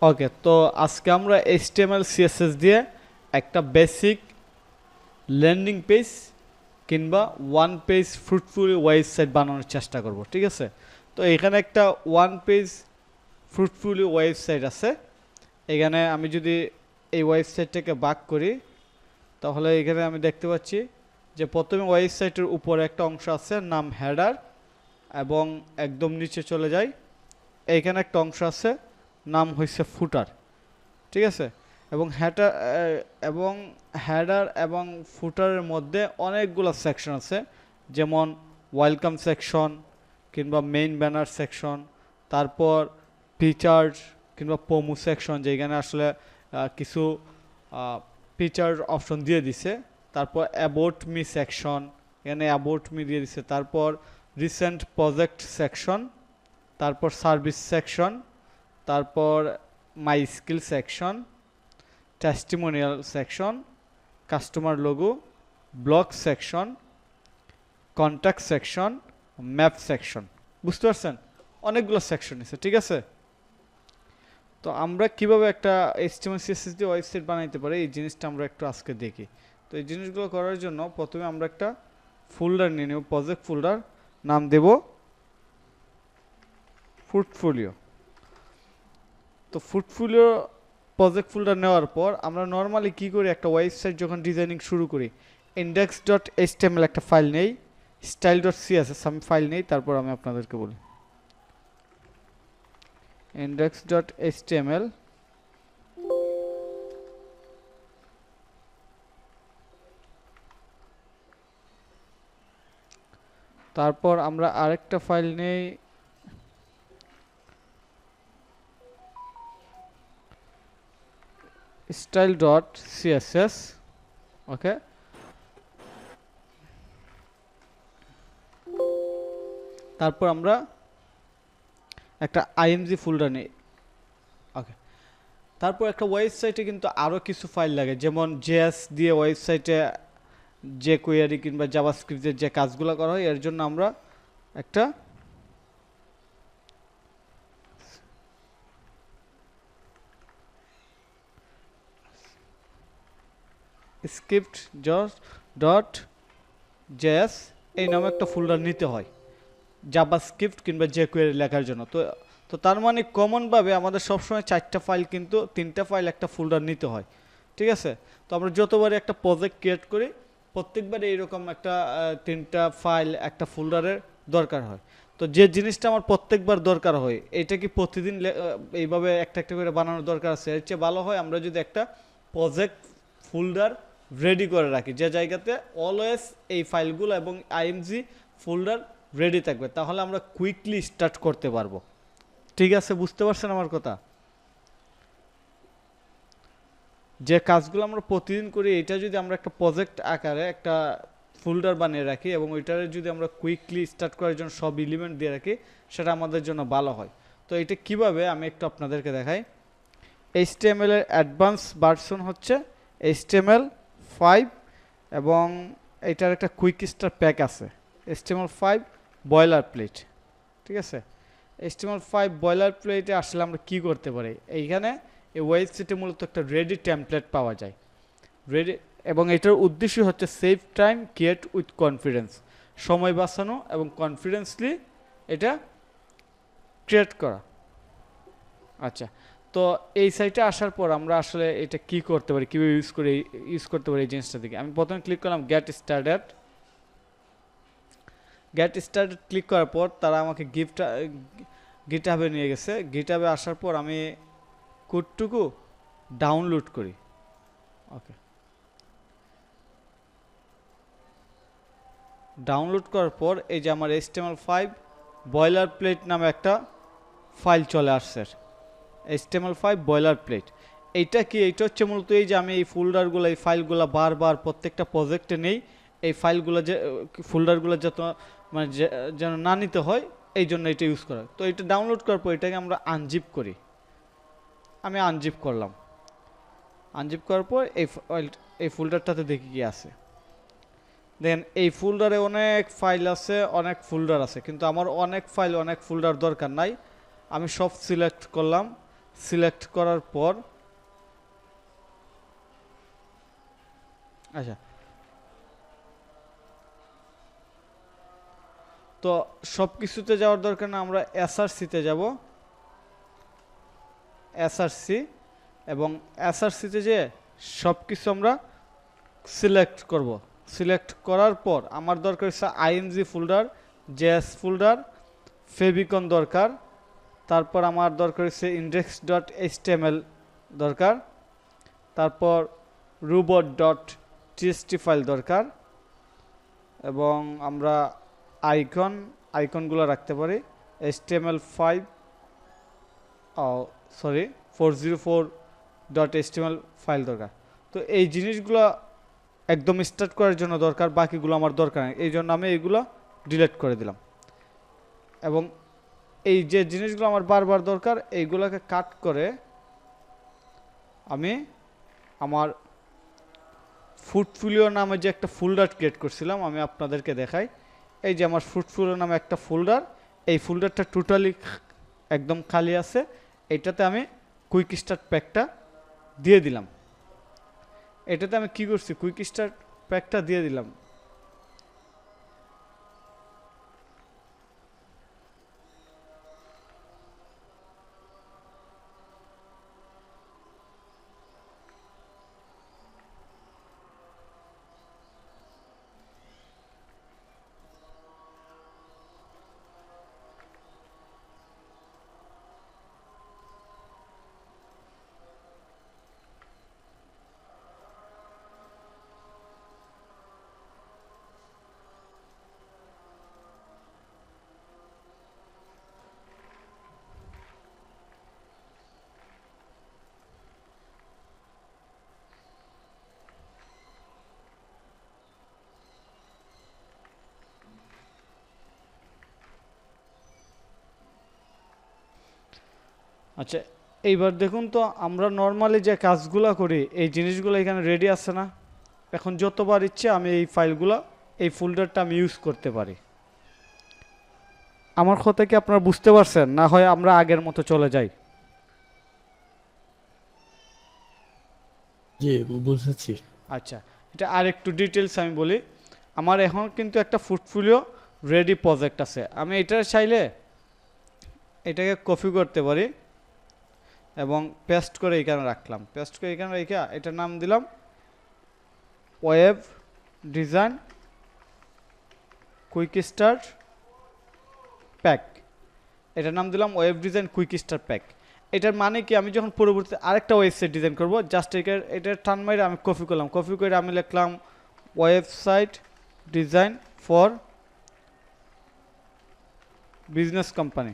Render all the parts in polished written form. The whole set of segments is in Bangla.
ওকে, তো আজকে আমরা এইচটিএমএল সিএসএস দিয়ে একটা বেসিক ল্যান্ডিং পেজ কিংবা ওয়ান পেজ ফ্রুটফুল ওয়েবসাইট বানানোর চেষ্টা করব, ঠিক আছে? তো এখানে একটা ওয়ান পেজ ফ্রুটফুল ওয়েবসাইট আছে। এখানে আমি যদি এই ওয়েবসাইটটাকে বাক করি, তাহলে এখানে আমি দেখতে পাচ্ছি যে প্রথমে ওয়েবসাইটের উপরে একটা অংশ আছে, নাম হেডার, এবং একদম নিচে চলে যায়, এইখানে একটা অংশ আছে, নাম হয়েছে ফুটার, ঠিক আছে? এবং হেডার এবং ফুটারের মধ্যে অনেকগুলো সেকশন আছে, যেমন ওয়েলকাম সেকশন কিংবা মেইন ব্যানার সেকশন, তারপর ফিচার্স কিংবা প্রোমো সেকশন, যেখানে আসলে কিছু ফিচার অপশন দিয়ে দিছে, তারপর অ্যাবাউট মি সেকশন, এখানে অ্যাবাউট মি দিয়ে দিছে, তারপর রিসেন্ট প্রজেক্ট সেকশন, তারপর সার্ভিস সেকশন, তারপর মাই skill section, testimonial section, customer logo, blog section, contact section, map section. বুঝতে পারছেন? অনেকগুলো সেকশন আছে, ঠিক আছে? তো আমরা কিভাবে একটা এইচটিএমএল সিএসএস দিয়ে ওয়েবসাইট বানাইতে পারি, এই জিনিসটা আমরা একটু আজকে দেখি। তো এই জিনিসগুলো করার জন্য প্রথমে আমরা একটা ফোল্ডার নিয়ে নেব, প্রজেক্ট ফোল্ডার, নাম দেব ফুটফোলিও। তো ফুটফোলিও প্রজেক্ট ফোল্ডার নেওয়ার পর আমরা নর্মালি কি করি, একটা ওয়েবসাইট যখন ডিজাইনিং শুরু করি, index.html একটা ফাইল নেই, style.css আমি ফাইল নেই, তারপর আমি আপনাদেরকে বলি index.html, তারপর আমরা আরেকটা ফাইল নেই style.css, ওকে? তারপর আমরা একটা img ফোল্ডার নেই, ওকে? তারপর একটা ওয়েবসাইটে কিন্তু আরও কিছু ফাইল লাগে, যেমন জেএস দিয়ে ওয়েবসাইটে যে কোয়ারি কিংবা জাভাস্ক্রিপ্টের যে কাজগুলো করা হয়, এর জন্য আমরা একটা স্ক্রিপ্ট ডট জেএস এই নামে একটা ফোল্ডার নিতে হয় জাভাস্ক্রিপ্ট কিংবা যে কোয়ারি লেখার জন্য। তো তো তার মানে কমনভাবে আমাদের সবসময় 4টা ফাইল কিন্তু 3টা ফাইল একটা ফোল্ডার নিতে হয়, ঠিক আছে? তো আমরা যতবারই একটা প্রজেক্ট ক্রিয়েট করি, প্রত্যেকবারে এইরকম একটা 3টা ফাইল একটা ফোল্ডারের দরকার হয়। তো যে জিনিসটা আমার প্রত্যেকবার দরকার হয়, এটা কি প্রতিদিন এইভাবে একটা একটা করে বানানোর দরকার আছে? এর চেয়ে ভালো হয় আমরা যদি একটা প্রজেক্ট ফোল্ডার রেডি করে রাখি, যে জায়গাতে অলওয়েজ এই ফাইলগুলো এবং আইএমজি ফোল্ডার রেডি থাকবে, তাহলে আমরা কুইকলি স্টার্ট করতে পারবো। ঠিক আছে, বুঝতে পারছেন আমার কথা? যে কাজগুলো আমরা প্রতিদিন করি, এটা যদি আমরা একটা প্রজেক্ট আকারে একটা ফোল্ডার বানিয়ে রাখি এবং ওইটারে যদি আমরা কুইকলি স্টার্ট করার জন্য সব এলিমেন্ট দিয়ে রাখি, সেটা আমাদের জন্য ভালো হয়। তো এটা কিভাবে আমি একটু আপনাদেরকে দেখাই। এইচটিএমএল এর অ্যাডভান্স ভার্সন হচ্ছে HTML5, এবং এটার একটা কুইক স্টার্ট প্যাক আছে HTML5 বয়লার প্লেট, ঠিক আছে? HTML5 বয়লার প্লেটে আসলে আমরা কি করতে পারি, এইখানে এই ওয়েবসাইটে মূলত একটা রেডি টেমপ্লেট পাওয়া যায়, রেডি, এবং এটার উদ্দেশ্য হচ্ছে save time create with confidence, সময় বাঁচানো এবং কনফিডেন্সলি এটা ক্রিয়েট করা। আচ্ছা, তো এই সাইটে আসার পর আমরা আসলে এটা কি করতে পারি, কীভাবে ইউজ করতে পারি এই জিনিসটা থেকে আমি প্রথমে ক্লিক করলাম গেট স্টার্টেড। ক্লিক করার পর তারা আমাকে গিটহাবে নিয়ে গেছে। গিটহাবে আসার পর আমি কোডটুকু ডাউনলোড করি, ওকে? ডাউনলোড করার পর এই যে আমার HTML5 বয়লার প্লেট নামে একটা ফাইল চলে আসছে, HTML5 বয়লার প্লেট। এইটা কি? এইটা হচ্ছে মূলত এই যে আমি এই ফোল্ডারগুলো, এই ফাইলগুলো বারবার প্রত্যেকটা প্রজেক্টে নেই, এই ফাইলগুলো যে ফোল্ডারগুলো যত মানে যেন না নিতে হয়, এই জন্য এটা ইউজ করা। তো এটা ডাউনলোড করার পর এটাকে আমরা আনজিপ করি। আমি আনজিপ করলাম। আনজিপ করার পর এই ফোল্ডারটাতে দেখি কি আছে। দেন এই ফোল্ডারে অনেক ফাইল আছে, অনেক ফোল্ডার আছে, কিন্তু আমার অনেক ফাইল অনেক ফোল্ডার দরকার নাই। আমি সব সিলেক্ট করলাম, সিলেক্ট করার পর আচ্ছা, তো সব কিছুতে যাওয়ার দরকার না, আমরা এসআরসিতে যাব, এসআরসি, এবং এসআরসিতে যে সব কিছু আমরা সিলেক্ট করব। সিলেক্ট করার পর আমার দরকার হচ্ছে ING folder, JS folder, favicon দরকার, তারপর আমার দরকার হচ্ছে ইন্ডেক্স ডট এইচটিএমএল দরকার, তারপর রোবট ডট টিএক্সটি ফাইল দরকার, এবং আমরা আইকনগুলো রাখতে পারি, HTML5 সরি 404.html ফাইল দরকার। তো এই জিনিসগুলো একদম স্টার্ট করার জন্য দরকার, বাকিগুলো আমার দরকার নেই, এই জন্য আমি এইগুলো ডিলিট করে দিলাম। এবং এই যে জিনিসগুলো আমার বারবার দরকার এইগুলোকে কাট করে আমি আমার ফুটফুলিও নামে যে একটা ফোল্ডার ক্রিয়েট করছিলাম, আমি আপনাদেরকে দেখাই। এই যে আমার ফুটফুলিও নামে একটা ফোল্ডার, এই ফোল্ডারটা টোটালি একদম খালি আছে, এটাতে আমি কুইক স্টার্ট প্যাকটা দিয়ে দিলাম। এটাতে আমি কি করছি, কুইক স্টার্ট প্যাকটা দিয়ে দিলাম। আচ্ছা, এইবার দেখুন তো আমরা নর্মালি যে কাজগুলো করি এই জিনিসগুলো এখানে রেডি আছে না? এখন যতবার ইচ্ছে আমি এই ফাইলগুলো, এই ফোল্ডারটা আমি ইউজ করতে পারি। আমার কথা কি আপনারা বুঝতে পারছেন? না হয় আমরা আগের মতো চলে যাই। জি, বুঝেছি। আচ্ছা, এটা আর একটু ডিটেলস আমি বলি। আমার এখন কিন্তু একটা পোর্টফোলিও রেডি প্রজেক্ট আছে, আমি এটা চাইলে এটাকে কপি করতে পারি এবং পেস্ট করে এখানে রাখলাম, পেস্ট করে এখানে রেখে এটার নাম দিলাম web design quick start pack. এটার নাম দিলাম web design quick start pack. এটার মানে কি, আমি যখন পরবর্তীতে আরেকটা ওয়েবসাইট ডিজাইন করব, জাস্ট এটার টান মাইরে আমি কপি করলাম, কপি করে আমি লিখলাম website design for business company.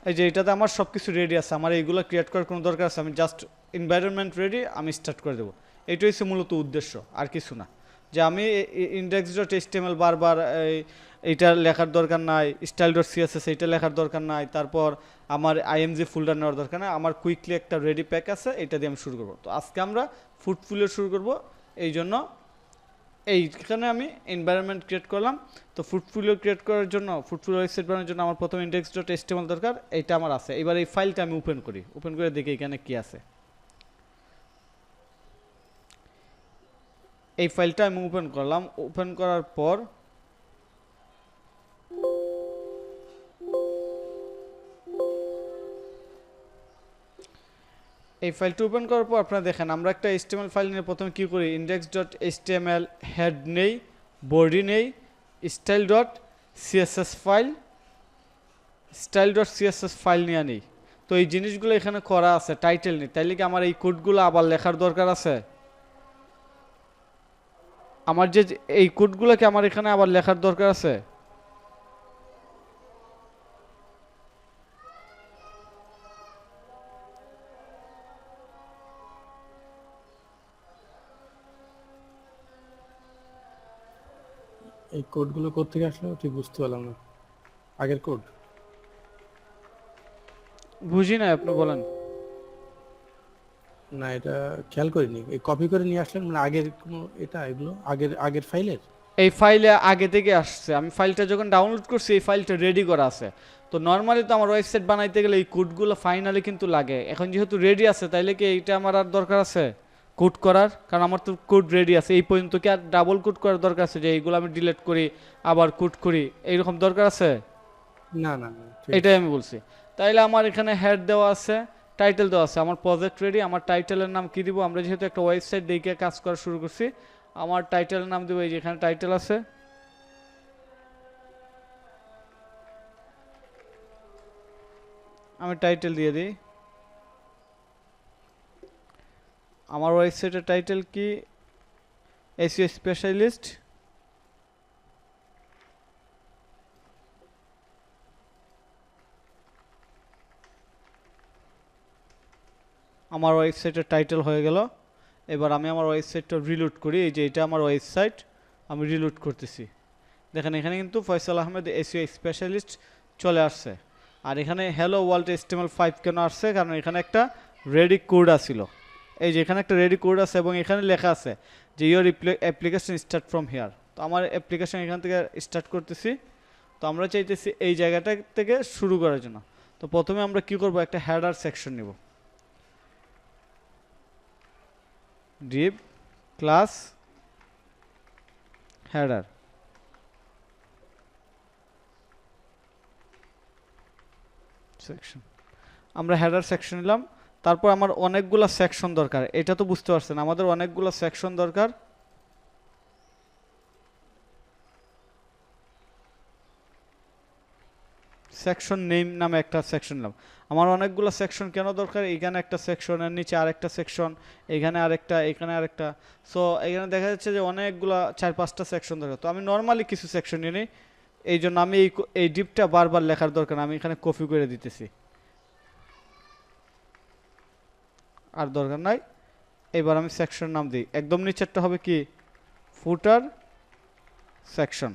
এই যে এটাতে আমার সব কিছু রেডি আছে, আমার এইগুলো ক্রিয়েট করার কোনো দরকার আছে, আমি জাস্ট এনভায়রনমেন্ট রেডি, আমি স্টার্ট করে দেবো। এইটাই হচ্ছে মূলত উদ্দেশ্য, আর কিছু না। যে আমি ইন্ডেক্স ডট এইচটিএমএল বারবার এইটা লেখার দরকার নাই, স্টাইল ডট সিএসএস এইটা লেখার দরকার নাই, তারপর আমার আইএমজি ফোল্ডার নেওয়ার দরকার নাই, আমার কুইকলি একটা রেডি প্যাক আছে, এটা দিয়ে আমি শুরু করবো। তো আজকে আমরা ফুটফুলিও শুরু করব, এই জন্য এইখানে আমি এনভায়রনমেন্ট ক্রিয়েট করলাম। তো ফুটফুলিও ক্রিয়েট করার জন্য, ফুটফুলিও ওয়েবসাইট বানানোর জন্য আমার প্রথম ইন্ডেক্স ডট এইচটিএমএল দরকার, এইটা আমার আছে। এবার এই ফাইলটা আমি ওপেন করি, ওপেন করে দেখি এখানে কি আছে। এই ফাইলটা আমি ওপেন করলাম, ওপেন করার পর এই ফাইলটা ওপেন করার পর আপনারা দেখেন আমরা একটা এইচটিএমএল ফাইল নিয়ে প্রথমে কী করি, ইন্ডেক্স ডট এইচটিএমএল হেড নেই, বডি নেই, style dot CSS file, style dot CSS file নিয়ে নেই। তো এই জিনিসগুলো এখানে করা আছে, টাইটেল নেই, তাইলে কি আমার এই কোডগুলো আবার লেখার দরকার আছে? আমার যে এই কোডগুলোকে আমার এখানে আবার লেখার দরকার আছে? এই কোডগুলো কোত্থেকে আসলো ঠিক বুঝতে পারলাম না। আগের কোড? বুঝি না, আপনি বলেন। না, এটা খেয়াল করিনি। এই কপি করে নিয়ে আসলেন মানে আগের কোনো এটা, এগুলো আগের আগের ফাইলের? এই ফাইলে আগে থেকে আসছে, আমি ফাইলটা যখন ডাউনলোড করছি এই ফাইলটা রেডি করা আছে। তো নর্মালি তো আমার ওয়েবসাইট বানাইতে গেলে এই কোডগুলো ফাইনালি কিন্তু লাগে। এখন যেহেতু রেডি আছে তাইলে কি এইটা আমার আর দরকার আছে কোড করার? কারণ আমার তো কোড রেডি আছে, এই পর্যন্ত কি আর ডাবল কোড করার দরকার আছে যে এইগুলো আমি ডিলিট করি আবার কোড করি, এইরকম দরকার আছে? না না না, ঠিক এটাই আছে। আমি বলছি। তাইলে আমার এখানে হেড দেওয়া আছে, টাইটেল দেওয়া আছে, আমার প্রজেক্ট রেডি। আমার টাইটেলের নাম কি দিব? আমরা যেহেতু একটা ওয়েবসাইট দেখে কাজ করা শুরু করছি, আমার টাইটেলের নাম দেবো এই যে এখানে টাইটেল আছে, আমি টাইটেল দিয়ে দিই। আমার ওয়েবসাইটের টাইটেল কি? SEO specialist. আমার ওয়েবসাইটের টাইটেল হয়ে গেল। এবার আমি আমার ওয়েবসাইটটা রিলোড করি। এই যে এটা আমার ওয়েবসাইট, আমি রিলোড করতেছি। দেখেন এখানে কিন্তু ফয়সাল আহমেদ এসইও স্পেশালিস্ট চলে আসছে। আর এখানে হ্যালো ওয়ার্ল্ড HTML5 কেন আসছে? কারণ এখানে একটা রেডি কোড আসছিল। এই যে এখানে একটা রেডি কোড আছে এবং এখানে লেখা আছে যে your application start from here. তো আমার অ্যাপ্লিকেশন এখান থেকে স্টার্ট করতেছি। তো আমরা চাইতেছি এই জায়গাটা থেকে শুরু করার জন্য। তো প্রথমে আমরা কি করব, একটা হেডার সেকশন নিব। ডিভ ক্লাস হেডার সেকশন, আমরা হেডার সেকশন নিলাম। তারপর আমার অনেকগুলো সেকশন দরকার, এটা তো বুঝতে পারছেন আমাদের অনেকগুলো সেকশন দরকার। সেকশন নেম নামে একটা সেকশন নিলাম। আমার অনেকগুলো সেকশন কেন দরকার? এখানে একটা সেকশনের নিচে আরেকটা সেকশন, এখানে আরেকটা, এখানে আরেকটা। সো এখানে দেখা যাচ্ছে যে অনেকগুলো 4-5টা সেকশন দরকার। তো আমি নর্মালি কিছু সেকশন নিয়ে নিই। এই জন্য আমি এই ডিপটা বারবার লেখার দরকার না, আমি এখানে কপি করে দিতেছি, আর দরকার নাই। এবার আমি সেকশন নাম দিই, একদম নিচেরটা হবে কি? ফুটার সেকশন।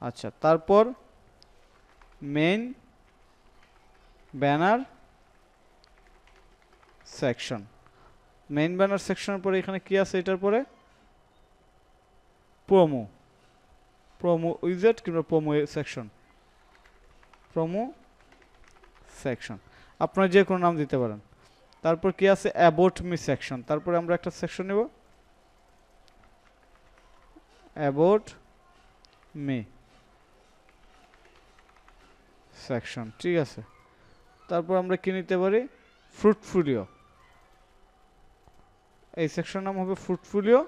আচ্ছা, তারপর main banner section. Main banner সেকশনের পরে এখানে কি আছে? এটার পরে প্রোমো, প্রোমো উইজেট কিংবা প্রোমো সেকশন, প্রোমো সেকশন, আপনারা যে কোনো নাম দিতে পারেন। তারপর কি আছে? About me section. তারপরে আমরা একটা সেকশন নেব অ্যাবাউট মি সেকশন, ঠিক আছে। তারপর আমরা কি নিতে পারি? ফ্রুটফুলিও, এই সেকশন নাম হবে ফ্রুটফুলিও।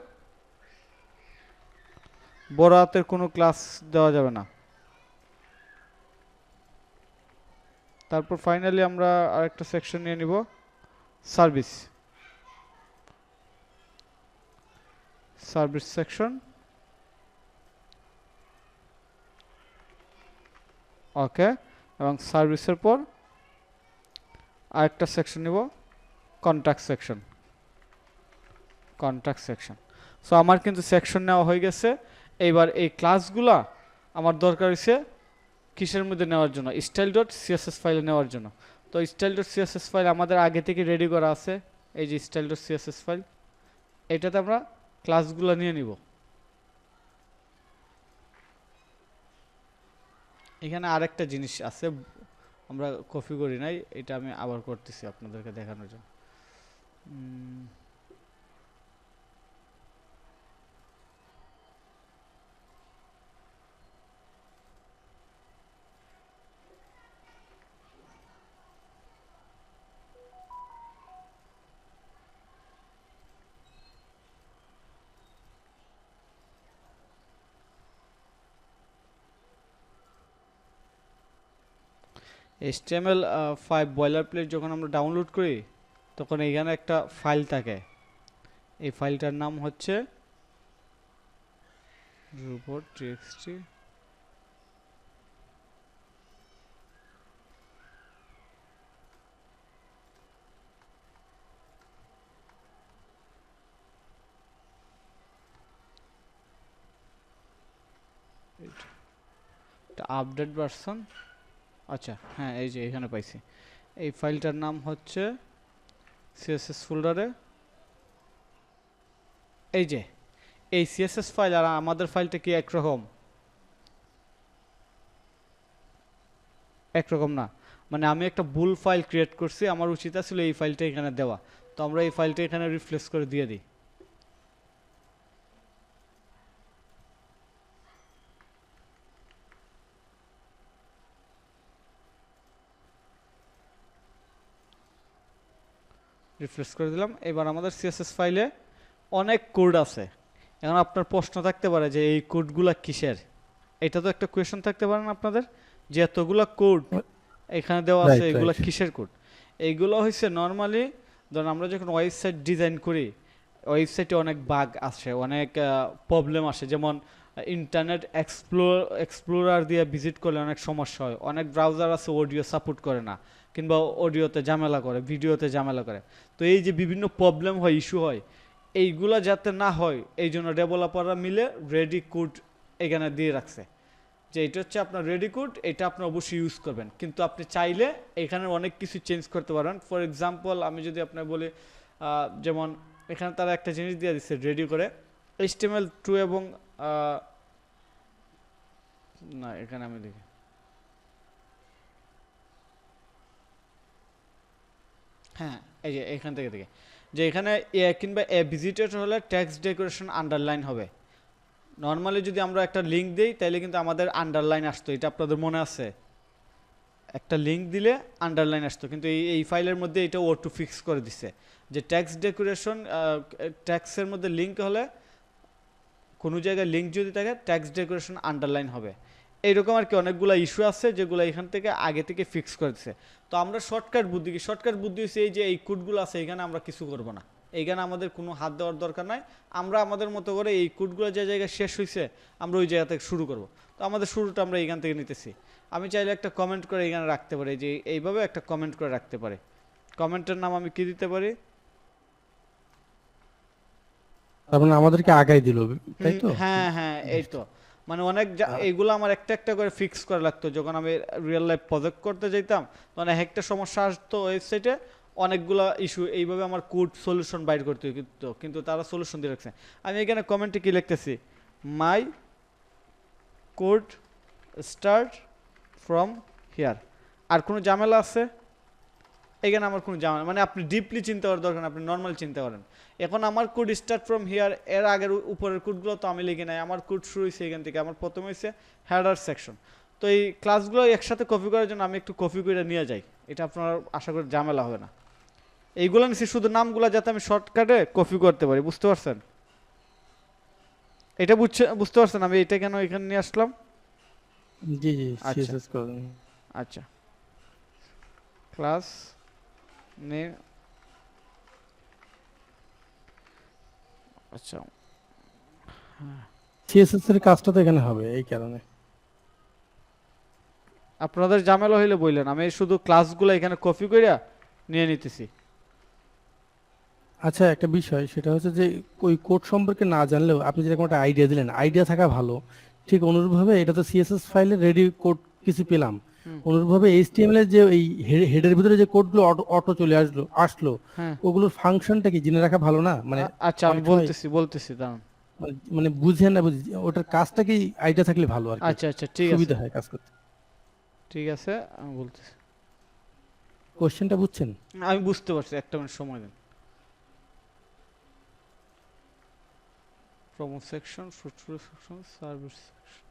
বড় হাতের কোনো ক্লাস দেওয়া যাবে না। তারপর ফাইনালি আমরা আরেকটা সেকশন নিয়ে নিব সার্ভিস, সার্ভিস সেকশন। ওকে, এবং সার্ভিসের পর আরেকটা সেকশন নিব contact section, contact section. So আমার কিন্তু সেকশন নেওয়া হয়ে গেছে। এইবার এই ক্লাসগুলা আমার দরকার হচ্ছে কিসের মধ্যে নেওয়ার জন্য? স্টাইল ডট সিএসএস ফাইলে নেওয়ার জন্য। তো স্টাইল ডট সিএসএস ফাইল আমাদের আগে থেকে রেডি করা আছে, এই যে স্টাইল ডট সিএসএস ফাইল, এটাতে আমরা ক্লাসগুলো নিয়ে নিব। এখানে আরেকটা জিনিস আছে আমরা কপি করি নাই, এটা আমি আবার করতেছি আপনাদেরকে দেখানোর জন্য। HTML5 বয়লার প্লেট যখন আমরা ডাউনলোড করি তখন এখানে একটা ফাইল থাকে, এই ফাইলটার নাম হচ্ছে report.txt। এটা আপডেট ভার্সন, আচ্ছা হ্যাঁ এই যে এখানে পাইছি। এই ফাইলটার নাম হচ্ছে সিএসএস ফোল্ডারে, এই যে এই সিএসএস ফাইল আর আমাদের ফাইলটা কি একরকম? একরকম না। মানে আমি একটা ভুল ফাইল ক্রিয়েট করছি, আমার উচিত ছিল এই ফাইলটা এখানে দেওয়া। তো আমরা এই ফাইলটা এখানে রিপ্লেস করে দিয়ে দিই। রিফ্রেশ করে দিলাম। এবার আমাদের সিএসএস ফাইলে অনেক কোড আছে। এখন আপনার প্রশ্ন থাকতে পারে যে এই কোডগুলা কিসের? এটা তো একটা কোয়েশ্চন থাকতে পারে না আপনাদের, যে এতগুলা কোড এখানে দেওয়া আছে, রাইট এগুলা রাইট। কিসের কোড? এইগুলো হচ্ছে নর্মালি ধরুন আমরা যখন ওয়েবসাইট ডিজাইন করি, ওয়েবসাইটে অনেক বাগ আসে, অনেক প্রবলেম আসে। যেমন ইন্টারনেট এক্সপ্লোরার দিয়ে ভিজিট করলে অনেক সমস্যা হয়। অনেক ব্রাউজার আছে অডিও সাপোর্ট করে না, কিংবা অডিওতে ঝামেলা করে, ভিডিওতে ঝামেলা করে। তো এই যে বিভিন্ন প্রবলেম হয়, ইস্যু হয়, এইগুলা যাতে না হয় এই জন্য ডেভেলপাররা মিলে রেডি কোড এখানে দিয়ে রাখছে, যে এটা হচ্ছে আপনার রেডি কোড, এটা আপনি অবশ্যই ইউজ করবেন। কিন্তু আপনি চাইলে এখানে অনেক কিছু চেঞ্জ করতে পারেন। ফর এক্সাম্পল আমি যদি আপনার বলি, যেমন এখানে তারা একটা জিনিস দিয়ে দিচ্ছে রেডি করে HTML2 এবং না এখানে আমি দেখি, হ্যাঁ এই যে এখান থেকে দেখে যে এখানে এ কিংবা এ ভিজিটেড হলে টেক্সট ডেকোরেশন আন্ডারলাইন হবে। নর্মালি যদি আমরা একটা লিঙ্ক দিই তাহলে কিন্তু আমাদের আন্ডারলাইন আসতো, এটা আপনাদের মনে আছে? একটা লিঙ্ক দিলে আন্ডারলাইন আসতো, কিন্তু এই ফাইলের মধ্যে এটা অটো ফিক্স করে দিচ্ছে যে টেক্সট ডেকোরেশন, টেক্সটের মধ্যে লিঙ্ক হলে, কোনো জায়গায় লিঙ্ক যদি থাকে টেক্সট ডেকোরেশন আন্ডারলাইন হবে। এইরকম আর কি অনেকগুলো ইস্যু আছে যেগুলো এখান থেকে আগে থেকে ফিক্স করে দিচ্ছে। তো আমরা শর্টকাট বুদ্ধি কি? শর্টকাট বুদ্ধি হচ্ছে এই যে এই কোডগুলো আছে এখানে আমরা কিছু করব না, এইখানে আমাদের কোনো হাত দেওয়ার দরকার নাই। আমরা আমাদের মতো করে এই কোডগুলো যে জায়গায় শেষ হয়েছে আমরা ওই জায়গা থেকে শুরু করব। তো আমাদের শুরুটা আমরা এইখান থেকে নিতেছি। আমি চাইলে একটা কমেন্ট করে এখানে রাখতে পারি, যে এইভাবে একটা কমেন্ট করে রাখতে পারি। কমেন্টের নাম আমি কি দিতে পারি? তার মানে আমাদেরকে আগাই দিল, তাই তো? হ্যাঁ হ্যাঁ, এই তো। মানে অনেক এইগুলো আমার একটা একটা করে ফিক্স করা লাগতো। যখন আমি রিয়েল লাইফ প্রজেক্ট করতে যেতাম তখন একটা সমস্যা আসতো ওয়েবসাইটে, অনেকগুলা ইস্যু, এইভাবে আমার কোড সলিউশন বাইর করতে হতো, কিন্তু তারা সলিউশন দিয়ে রাখছে। আমি এখানে কমেন্টে কি লিখতেছি? মাই কোড স্টার্ট ফ্রম হিয়ার। আর কোনো ঝামেলা আছে এখানে? আমার কোনো ঝামেলা, মানে আপনি ডিপলি চিন্তা করার দরকার না, আপনি নর্মাল চিন্তা করেন। এখন আমার কোড স্টার্ট ফ্রম হিয়ার, এর আগের উপরের কোডগুলো তো আমি লিখি নাই, আমার কোড শুরু হয়েছে এখান থেকে। আমার প্রথমে হয়েছে হেডার সেকশন। তো এই ক্লাসগুলো একসাথে কপি করার জন্য আমি একটু কপি করে নিয়ে যাই, এটা আপনার আশা করি ঝামেলা হবে না। এইগুলো নিচ্ছি শুধু নামগুলো যাতে আমি শর্টকাটে কপি করতে পারি, বুঝতে পারছেন? এটা বুঝতে পারছেন আমি এটা কেন এখানে নিয়ে আসলাম? জি জি, আচ্ছা সিএসএস করে। আচ্ছা, ক্লাস নেম, আচ্ছা সিএসএস এর কাজটা তো এখানে হবে এই কারণে। আপনাদের ঝামেলা হইলে বললেন, আমি শুধু ক্লাসগুলো এখানে কপি কইরা নিয়ে নিতেছি। আচ্ছা, একটা বিষয় সেটা হচ্ছে যে ওই কোড সম্পর্কে না জানলেও আপনি যেরকম একটা আইডিয়া দিলেন, আইডিয়া থাকা ভালো। ঠিক অনুরূপভাবে এটা তো সিএসএস ফাইলে রেডি কোড কিছু পেলাম, হুম, অনুরূপভাবে এইচটিএমএল এর যে এই হেডের ভিতরে যে কোডগুলো অটো চলে আসলো হ্যাঁ ওগুলোর ফাংশনটা কি জেনে রাখা ভালো না? মানে আচ্ছা আমি অনেক সময় বলতেছি দাঁড়ান। মানে বুঝে না বুঝি ওটার কাজটা কি আইডিয়া থাকলে ভালো আর কি, আচ্ছা আচ্ছা ঠিক আছে, সুবিধা হয় কাজ করতে। ঠিক আছে আমি বলতেছি। কোশ্চেনটা বুঝছেন? আমি বুঝতে পারছি, একটা মিনিট সময় দেন। Promo section, footprint section, service section.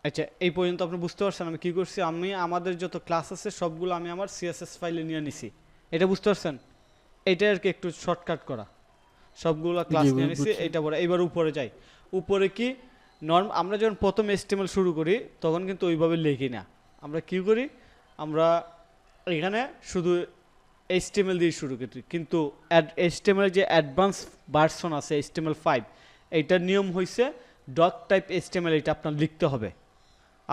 আচ্ছা এই পর্যন্ত আপনি বুঝতে পারছেন আমি কি করছি? আমি আমাদের যত ক্লাস আছে সবগুলো আমি আমার সিএসএস ফাইলে নিয়ে নিছি, এটা বুঝতে পারছেন? এইটা আর কি একটু শর্টকাট করা, সবগুলো ক্লাস জি নিয়ে নিছি। বুঝছি। এইটা পরে এইবার উপরে যাই। উপরে কি আমরা যখন প্রথম HTML শুরু করি তখন কিন্তু ওইভাবে লিখি না। আমরা কি করি? আমরা এখানে শুধু HTML দিয়ে শুরু করি, কিন্তু HTML এর যে অ্যাডভান্স ভার্সন আছে HTML5, এইটার নিয়ম হয়েছে ডক টাইপ HTML, এটা আপনার লিখতে হবে।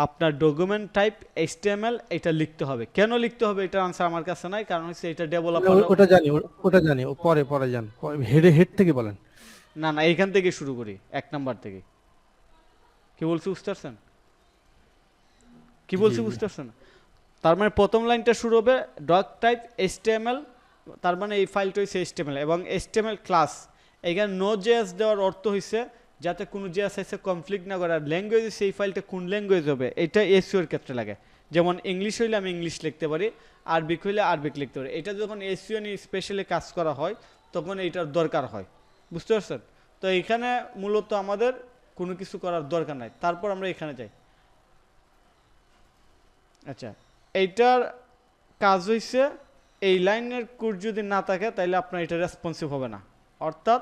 আপনার ডকুমেন্ট টাইপ HTML এটা লিখতে হবে। কেন লিখতে হবে এটার আনসার আমার কাছে নাই, কারণ হচ্ছে এটা ডেভেলপার। ওটা জানি, ওটা জানি, ও পরে পরে যান, হেড থেকে বলেন। না না, এইখান থেকে শুরু করি, 1 নাম্বার থেকে। কি বলছি বুঝতে পারছেন? কি জি বলছি জি। বুঝতে পারছেন? তার মানে প্রথম লাইনটা শুরু হবে ডক টাইপ HTML, তার মানে এই ফাইলটা হচ্ছে HTML এবং HTML ক্লাস। এখানে নো জেএস দেওয়ার অর্থ হচ্ছে যাতে কোনো জেএস এসে কনফ্লিক্ট না করে। আর ল্যাঙ্গুয়েজ সেই ফাইলটা কোন ল্যাঙ্গুয়েজ হবে এটা এসইওর ক্ষেত্রে লাগে। যেমন ইংলিশ হইলে আমি ইংলিশ লিখতে পারি, আরবিক হইলে আরবিক লিখতে পারি। এটা যখন এসইও নিয়ে স্পেশালি কাজ করা হয় তখন এইটার দরকার হয়, বুঝতে পারছেন? তো এইখানে মূলত আমাদের কোনো কিছু করার দরকার নাই। তারপর আমরা এখানে যাই। আচ্ছা, এইটার কাজ হইছে এই লাইনের কোড যদি না থাকে তাহলে আপনার এটা রেসপন্সিভ হবে না, অর্থাৎ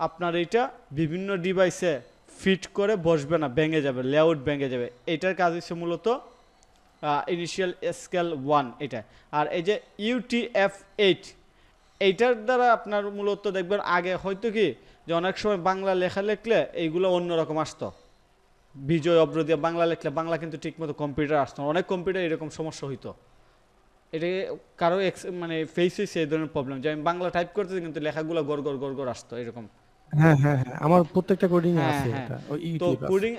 আপনার এইটা বিভিন্ন ডিভাইসে ফিট করে বসবে না, ভেঙে যাবে, লেআউট ভেঙে যাবে। এটার কাজ হচ্ছে মূলত ইনিশিয়াল স্কেল 1 এটা। আর এই যে UTF-8 এইটার দ্বারা আপনার মূলত দেখবেন আগে হয়তো কি যে অনেক সময় বাংলা লেখা লিখলে এইগুলো অন্যরকম আসতো। বিজয় অব্র দিয়ে বাংলা লিখলে বাংলা কিন্তু ঠিকমতো কম্পিউটার আসতো না, অনেক কম্পিউটার এরকম সমস্যা হইতো। এটা কারো মানে ফেস হয়েছে এই ধরনের প্রবলেম যে আমি বাংলা টাইপ করতেছি কিন্তু লেখাগুলো গড় গড় গড় গড় আসতো এরকম। হ্যাঁ হ্যাঁ হ্যাঁ, আমার প্রত্যেকটা কোডিং এ হ্যাঁ আছে হ্যাঁ। এটা, ওই তো ইউটিউব আছে। কোডিং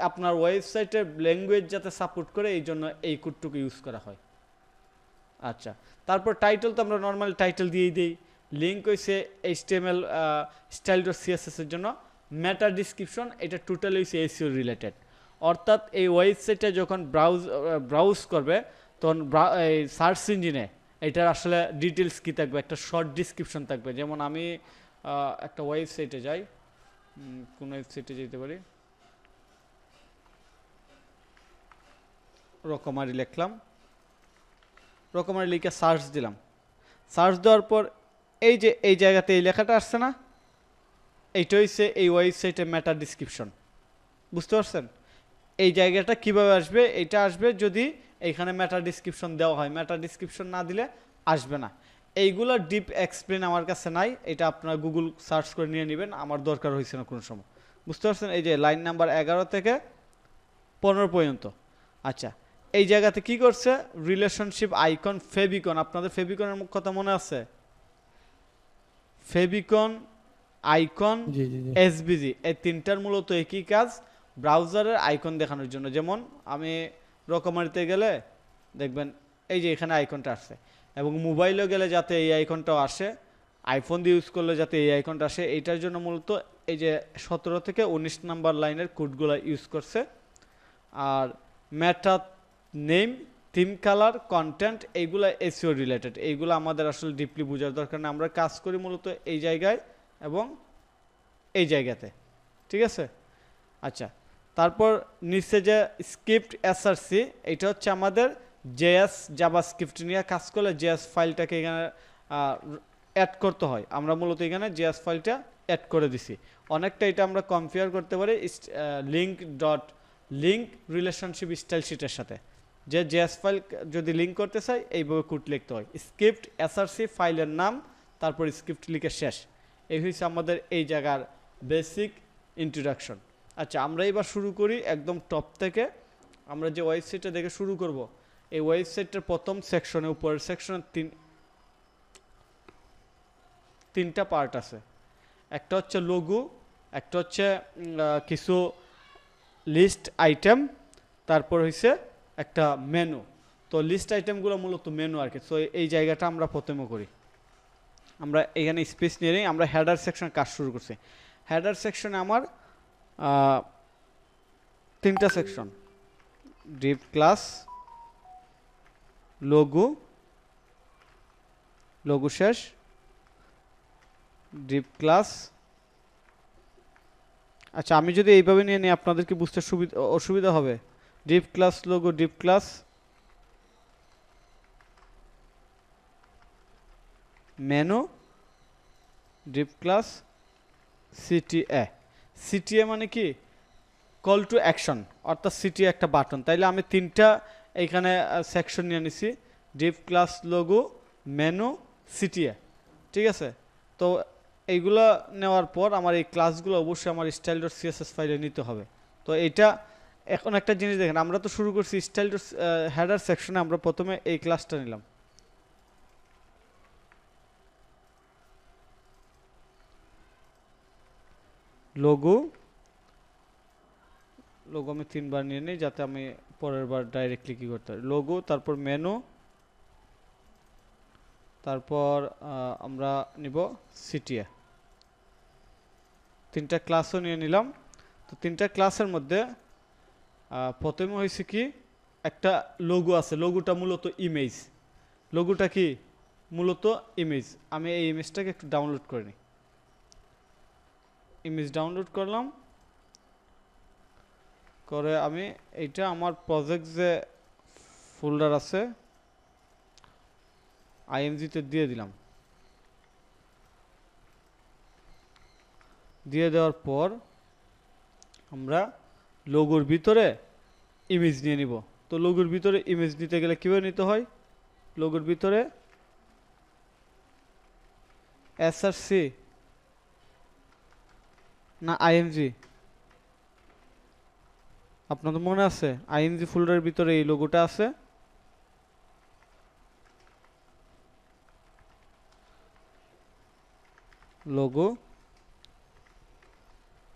আপনার ওয়েবসাইটের ল্যাঙ্গুয়েজ যাতে সাপোর্ট করে এই জন্য এই কোডটুকু ইউজ করা হয়। আচ্ছা, তারপর টাইটেল তো আমরা নর্মাল টাইটেল দিয়েই দিই। লিঙ্ক হয়েছে HTML style.css এর জন্য। মেটা ডিসক্রিপশন এটা টোটালি হচ্ছে এসইও রিলেটেড, অর্থাৎ এই ওয়েবসাইটে যখন ব্রাউজ করবে তখন এই সার্চ ইঞ্জিনে এটার আসলে ডিটেলস কী থাকবে, একটা শর্ট ডিসক্রিপশন থাকবে। যেমন আমি একটা ওয়েবসাইটে যাই, কোন ওয়েবসাইটে যেতে পারি, রকমারি লিখলাম, রকমারি লিখে সার্চ দিলাম। সার্চ দেওয়ার পর এই যে এই জায়গাতে এই লেখাটা আসছে না, এইটা হচ্ছে এই ওয়েবসাইটের মেটা ডিসক্রিপশন, বুঝতে পারছেন? এই জায়গাটা কিভাবে আসবে, এটা আসবে যদি এইখানে মেটা ডিসক্রিপশন দেওয়া হয়, মেটা ডিসক্রিপশন না দিলে আসবে না। এইগুলো ডিপ এক্সপ্লেন আমার কাছে নাই, এটা আপনারা গুগল সার্চ করে নিয়ে নেবেন, আমার দরকার হয়েছে না কোনো সময়, বুঝতে পারছেন? এই যে লাইন নাম্বার 11 থেকে 15 পর্যন্ত। আচ্ছা, এই জায়গাতে কি করছে, রিলেশনশিপ আইকন ফেভিকন, আপনাদের ফেভিকনের কথা মনে আছে? ফেভিকন, আইকন, জি জি জি। এসবিজি, এই তিনটার মূলত একই কাজ, ব্রাউজারের আইকন দেখানোর জন্য। যেমন আমি রকমারিতে গেলে দেখবেন এই যে এখানে আইকনটা আসছে, এবং মোবাইলেও গেলে যাতে এই আইকনটাও আসে, আইফোন দিয়ে ইউজ করলে যাতে এই আইকনটা আসে, এইটার জন্য মূলত এই যে 17 থেকে 19 নাম্বার লাইনের কোডগুলো ইউজ করছে। আর মেটা নেম, থিম কালার, কন্টেন্ট, এইগুলো এসইও রিলেটেড, এইগুলো আমাদের আসলে ডিপলি বোঝার দরকার নেই, আমরা কাজ করি মূলত এই জায়গায় এবং এই জায়গাতে, ঠিক আছে? আচ্ছা, তারপর নিচে যে স্ক্রিপ্ট এসআরসি, এটা হচ্ছে আমাদের জেএস জাভাস্ক্রিপ্ট নিয়ে কাজ করলে জেএস ফাইলটাকে এখানে অ্যাড করতে হয়। আমরা মূলত এখানে জেএস ফাইলটা অ্যাড করে দিছি। অনেকটা এটা আমরা কম্পেয়ার করতে পারি লিঙ্ক রিলেশনশিপ স্টাইল শিটের সাথে, যে জেএস ফাইল যদি লিঙ্ক করতে চাই এইভাবে কোড লিখতে হয়, স্ক্রিপ্ট এসআরসি ফাইলের নাম, তারপর স্ক্রিপ্ট লিখে শেষ। এই হচ্ছে আমাদের এই জায়গার বেসিক ইন্ট্রোডাকশন। আচ্ছা, আমরা এবার শুরু করি একদম টপ থেকে। আমরা যে ওয়েবসাইটটা দেখে শুরু করব, এই ওয়েবসাইটের প্রথম সেকশনে, উপরের সেকশনে তিনটা পার্ট আছে। একটা হচ্ছে লোগো, একটা হচ্ছে কিছু লিস্ট আইটেম, তারপর হচ্ছে একটা মেনু। তো লিস্ট আইটেমগুলো মূলত মেনু আর কি। তো এই জায়গাটা আমরা প্রথমে করি। আমরা এখানে স্পেস নিয়ে নিই, আমরা হেডার সেকশন কাজ শুরু করছি। হেডার সেকশনে আমার তিনটা section, Depp class, logo, logo শেষ, ডিভ ক্লাস। আচ্ছা, আমি যদি এইভাবে নিয়ে নিই আপনাদের কি বুঝতে অসুবিধা হবে? Depp class, logo, Depp class, menu, Depp class, CTA. CTA মানে কি? কল টু অ্যাকশন, অর্থাৎ সিটি একটা বাটন। তাইলে আমি তিনটা এইখানে সেকশন নিয়ে নিছি, Depp class, logo, menu, CTA, ঠিক আছে? তো এইগুলো নেওয়ার পর আমার এই ক্লাসগুলো অবশ্যই আমার style.css ফাইলে নিতে হবে। তো এইটা এখন একটা জিনিস দেখেন, আমরা তো শুরু করছি স্টাইল হেডার সেকশনে, আমরা প্রথমে এই ক্লাসটা নিলাম। লোগো লোগো আমি 3 বার নিয়ে নিই যাতে আমি পরের বার ডাইরেক্টলি কি করতে পারি। লোগো, তারপর মেনু, তারপর আমরা নিব সিটিএ। 3টা ক্লাসও নিয়ে নিলাম। তো 3টা ক্লাসের মধ্যে প্রথমে হয়েছে কি একটা লোগো আছে, লোগোটা মূলত ইমেজ। লোগোটা কি মূলত ইমেজ। আমি এই ইমেজটাকে একটু ডাউনলোড করে নিই। ইমেজ ডাউনলোড করলাম, করে আমি এইটা আমার প্রজেক্ট যে ফোল্ডার আছে আইএমজিতে দিয়ে দিলাম। দিয়ে দেওয়ার পর আমরা লোগোর ভিতরে ইমেজ নিয়ে নিব। তো লোগোর ভিতরে ইমেজ নিতে গেলে কীভাবে নিতে হয়, লোগোর ভিতরে এসআরসি না আইএমজি, আপনাদের মনে আছে আইএমজি ফোল্ডারের ভিতরে এই লোগোটা আছে। লোগো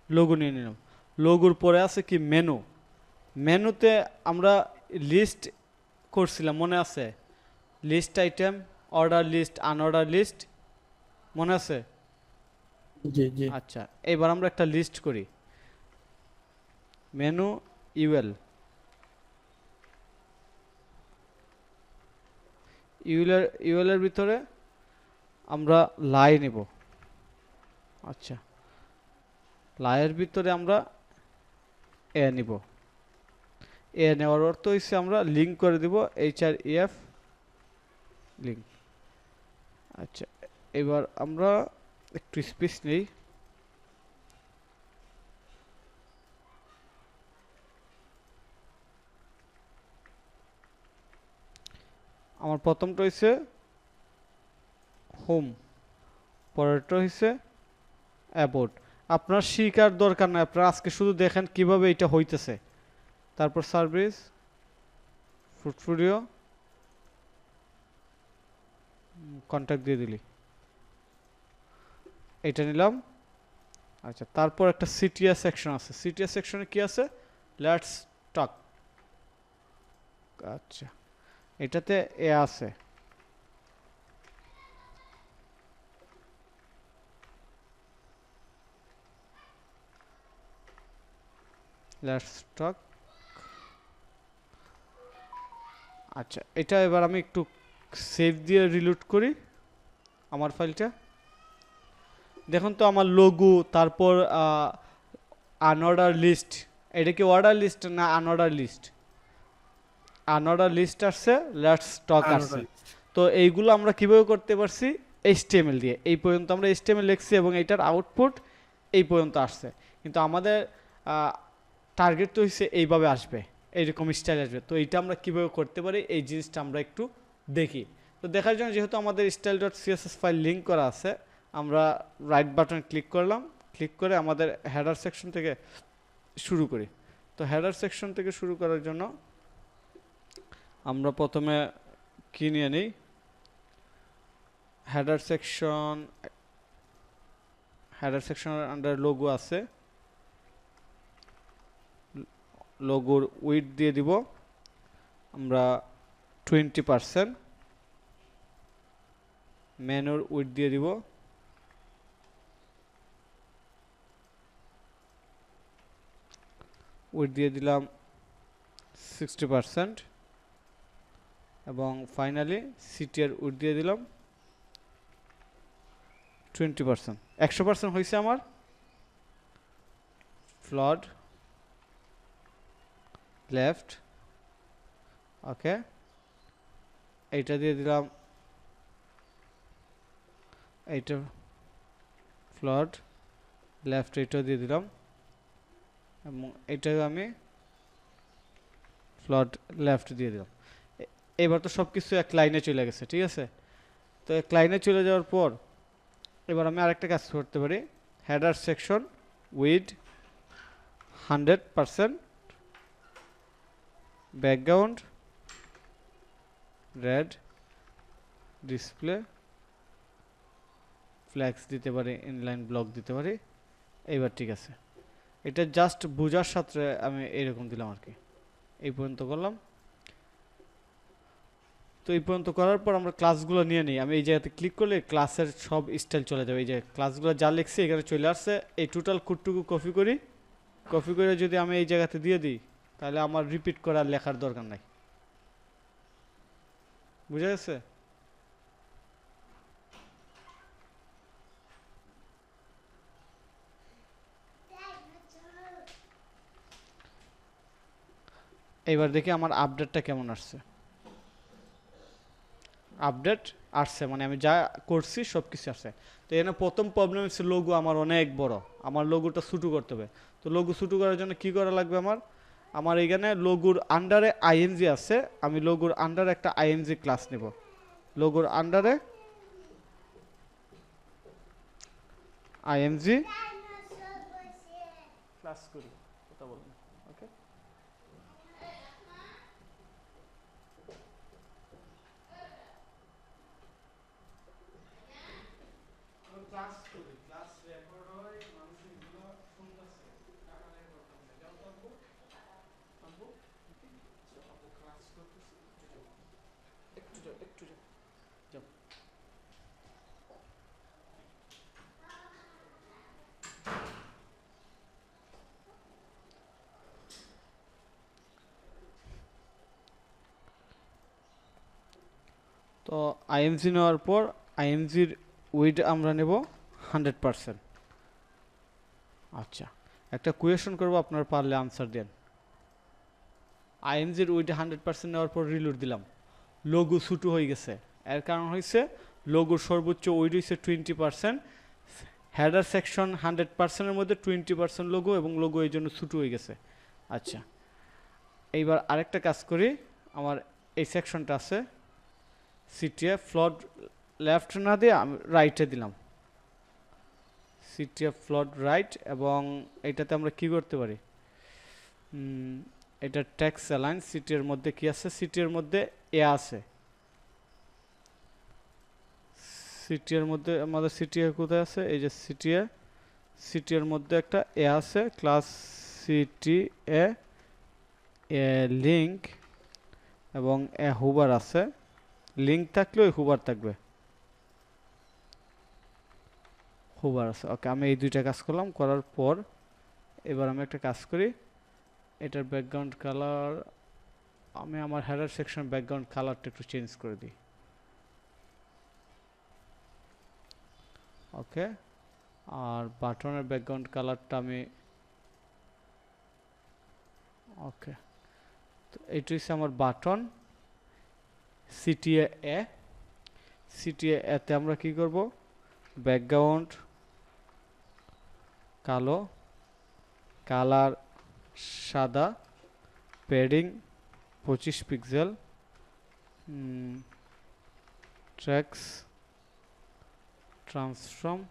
লোগো নিয়ে নিলাম। লোগোর পরে আছে কি মেনু। মেনুতে আমরা লিস্ট করছিলাম, মনে আছে? List item, order list, unorder list, মনে আছে? জি জি। আচ্ছা, এবার আমরা একটা লিস্ট করি। মেনু ইউএল, ইউএলের ভিতরে আমরা লাই নেব। আচ্ছা, লাইয়ের ভিতরে আমরা এ নিব। এ নেওয়ার অর্থ হচ্ছে আমরা লিঙ্ক করে দিব HREF লিঙ্ক। আচ্ছা, এবার আমরা একটু স্পেস নেই। আমার প্রথমটা হচ্ছে হোম, পরেরটা হচ্ছে অ্যাবাউট। আপনার শিখার দরকার নাই, আপনারা আজকে শুধু দেখেন কিভাবে এটা হইতেছে। তারপর সার্ভিস, পোর্টফোলিও, কন্ট্যাক্ট দিয়ে দিলি, এটা নিলাম। আচ্ছা, তারপর একটা সিটিএস সেকশন আছে। সিটিএস সেকশনে কি আছে? Let's talk. আচ্ছা, এটাতে এ আছে। Let's talk. আচ্ছা, এটা এবার আমি একটু সেভ দিয়ে রিলোড করি আমার ফাইলটা। দেখুন তো আমার লোগো, তারপর আনঅর্ডার লিস্ট। এটা কি অর্ডার লিস্ট না আনঅর্ডার লিস্ট? আনঅর্ডার লিস্ট আসছে, লেটস টক আসছে। তো এইগুলো আমরা কিভাবে করতে পারছি? HTML দিয়ে। এই পর্যন্ত আমরা HTML লিখছি এবং এটার আউটপুট এই পর্যন্ত আসছে। কিন্তু আমাদের টার্গেট তো হচ্ছে এইভাবে আসবে, এইরকম স্টাইল আসবে। তো এইটা আমরা কীভাবে করতে পারি এই জিনিসটা আমরা একটু দেখি। তো দেখার জন্য যেহেতু আমাদের style.css ফাইল লিঙ্ক করা আছে, আমরা রাইট বাটন ক্লিক করলাম। ক্লিক করে আমাদের হেডার সেকশন থেকে শুরু করি। তো হেডার সেকশন থেকে শুরু করার জন্য আমরা প্রথমে কি নিয়ে নিই, হেডার সেকশনের আন্ডার লোগো আছে। লোগোর উইডথ দিয়ে দিব আমরা 20%। মেনুর উইডথ দিয়ে দিব দিলাম 60%। এবং ফাইনালি সিটির উইডথ দিয়ে দিলাম 20%। 100% হয়েছে আমার। ফ্লড লেফট, ওকে, এইটা দিয়ে দিলাম, এইটা ফ্লড লেফট, এইটা দিয়ে দিলাম এবং এইটাকে আমি ফ্লড লেফট দিয়ে দিলাম। এবার তো সব কিছু এক লাইনে চলে গেছে, ঠিক আছে? তো এক লাইনে চলে যাওয়ার পর এবার আমি আরেকটা কাজ করতে পারি। Header section with 100%, background red, display flax দিতে পারি, ইনলাইন ব্লক দিতে পারি, এইবার ঠিক আছে, এটা জাস্ট বোঝার সাথে আমি এরকম দিলাম আর কি। এই পর্যন্ত করলাম। তো এই পর্যন্ত করার পর আমরা ক্লাসগুলো নিয়ে নিই। আমি এই জায়গাতে ক্লিক করলে ক্লাসের সব স্টাইল চলে যাবে। এই যে ক্লাসগুলো যা লিখছি এখানে চলে আসছে। এই টোটাল কোডটুকু কপি করি, কপি করে যদি আমি এই জায়গাতে দিয়ে দিই তাহলে আমার রিপিট করার লেখার দরকার নাই। বুঝা গেছে? এইবার দেখি আমার আপডেটটা কেমন আসছে। আপডেট আসছে, মানে আমি যা করছি সব কিছু আসছে। তো এখানে প্রথম প্রবলেম হচ্ছে লোগো আমার অনেক বড়, আমার লোগোটা ছোটো করতে হবে। তো লোগো ছোটো করার জন্য কি করা লাগবে আমার? আমার এখানে লোগোর আন্ডারে আইএনজি আছে, আমি লোগোর আন্ডারে একটা আইএনজি ক্লাস নেব। লোগোর আন্ডারে আইএনজি ক্লাস করি, কথা বলুন। ওকে, ক্লাস করি, ক্লাস রেকর্ড হয়, মানুষ এগুলো শুনতেছে, টাকা রেকর্ড করতে যাও তো আপু, আপু আপু ক্লাস করতেছি, একটু যাও, একটু যাও, যাও। তো আইএমজি নেওয়ার পর আইএমজির উইড আমরা নেব 100%। আচ্ছা, একটা কোয়েশন করবো, আপনার পারলে আনসার দেন। আইএমজির উইড 100% নেওয়ার পর রিলোড দিলাম, লোগো ছোটো হয়ে গেছে। এর কারণ হয়েছে লোগোর সর্বোচ্চ উইড হয়েছে 20%, হেডার সেকশন 100%-এর মধ্যে 20% লোগো, এবং লোগো এই জন্য ছোটো হয়ে গেছে। আচ্ছা, এইবার আরেকটা কাজ করি, আমার এই সেকশনটা আছে সিটিএফ ফ্লট লেফট না দিয়ে আমি রাইটে দিলাম, সিটিএফ ফ্লট রাইট। এবং এটাতে আমরা কি করতে পারি, এটা টেক্সট অ্যালাইন। সিটির মধ্যে কি আছে? সিটির মধ্যে এ আছে, সিটির মধ্যে আমাদের সিটিএ কোথায় আছে? এই যে সিটিএ, সিটির মধ্যে একটা এ আছে, ক্লাস সিটিএ এ লিঙ্ক, এবং এ হুবার আছে। লিঙ্ক থাকলে ওই হুবার থাকবে, হুবার আছে। ওকে, আমি এই দুইটা কাজ করলাম, করার পর এবার আমি একটা কাজ করি, এটার ব্যাকগ্রাউন্ড কালার, আমি আমার হেডার সেকশন ব্যাকগ্রাউন্ড কালারটা একটু চেঞ্জ করে দিই। ওকে, আর বাটনের ব্যাকগ্রাউন্ড কালারটা আমি, ওকে, তো এইটা হচ্ছে আমার বাটন সিটিএ এ। সিটিএ এতে আমরা কি করব, ব্যাকগ্রাউন্ড কালো, কালার সাদা, padding 25 pixel, tracts transform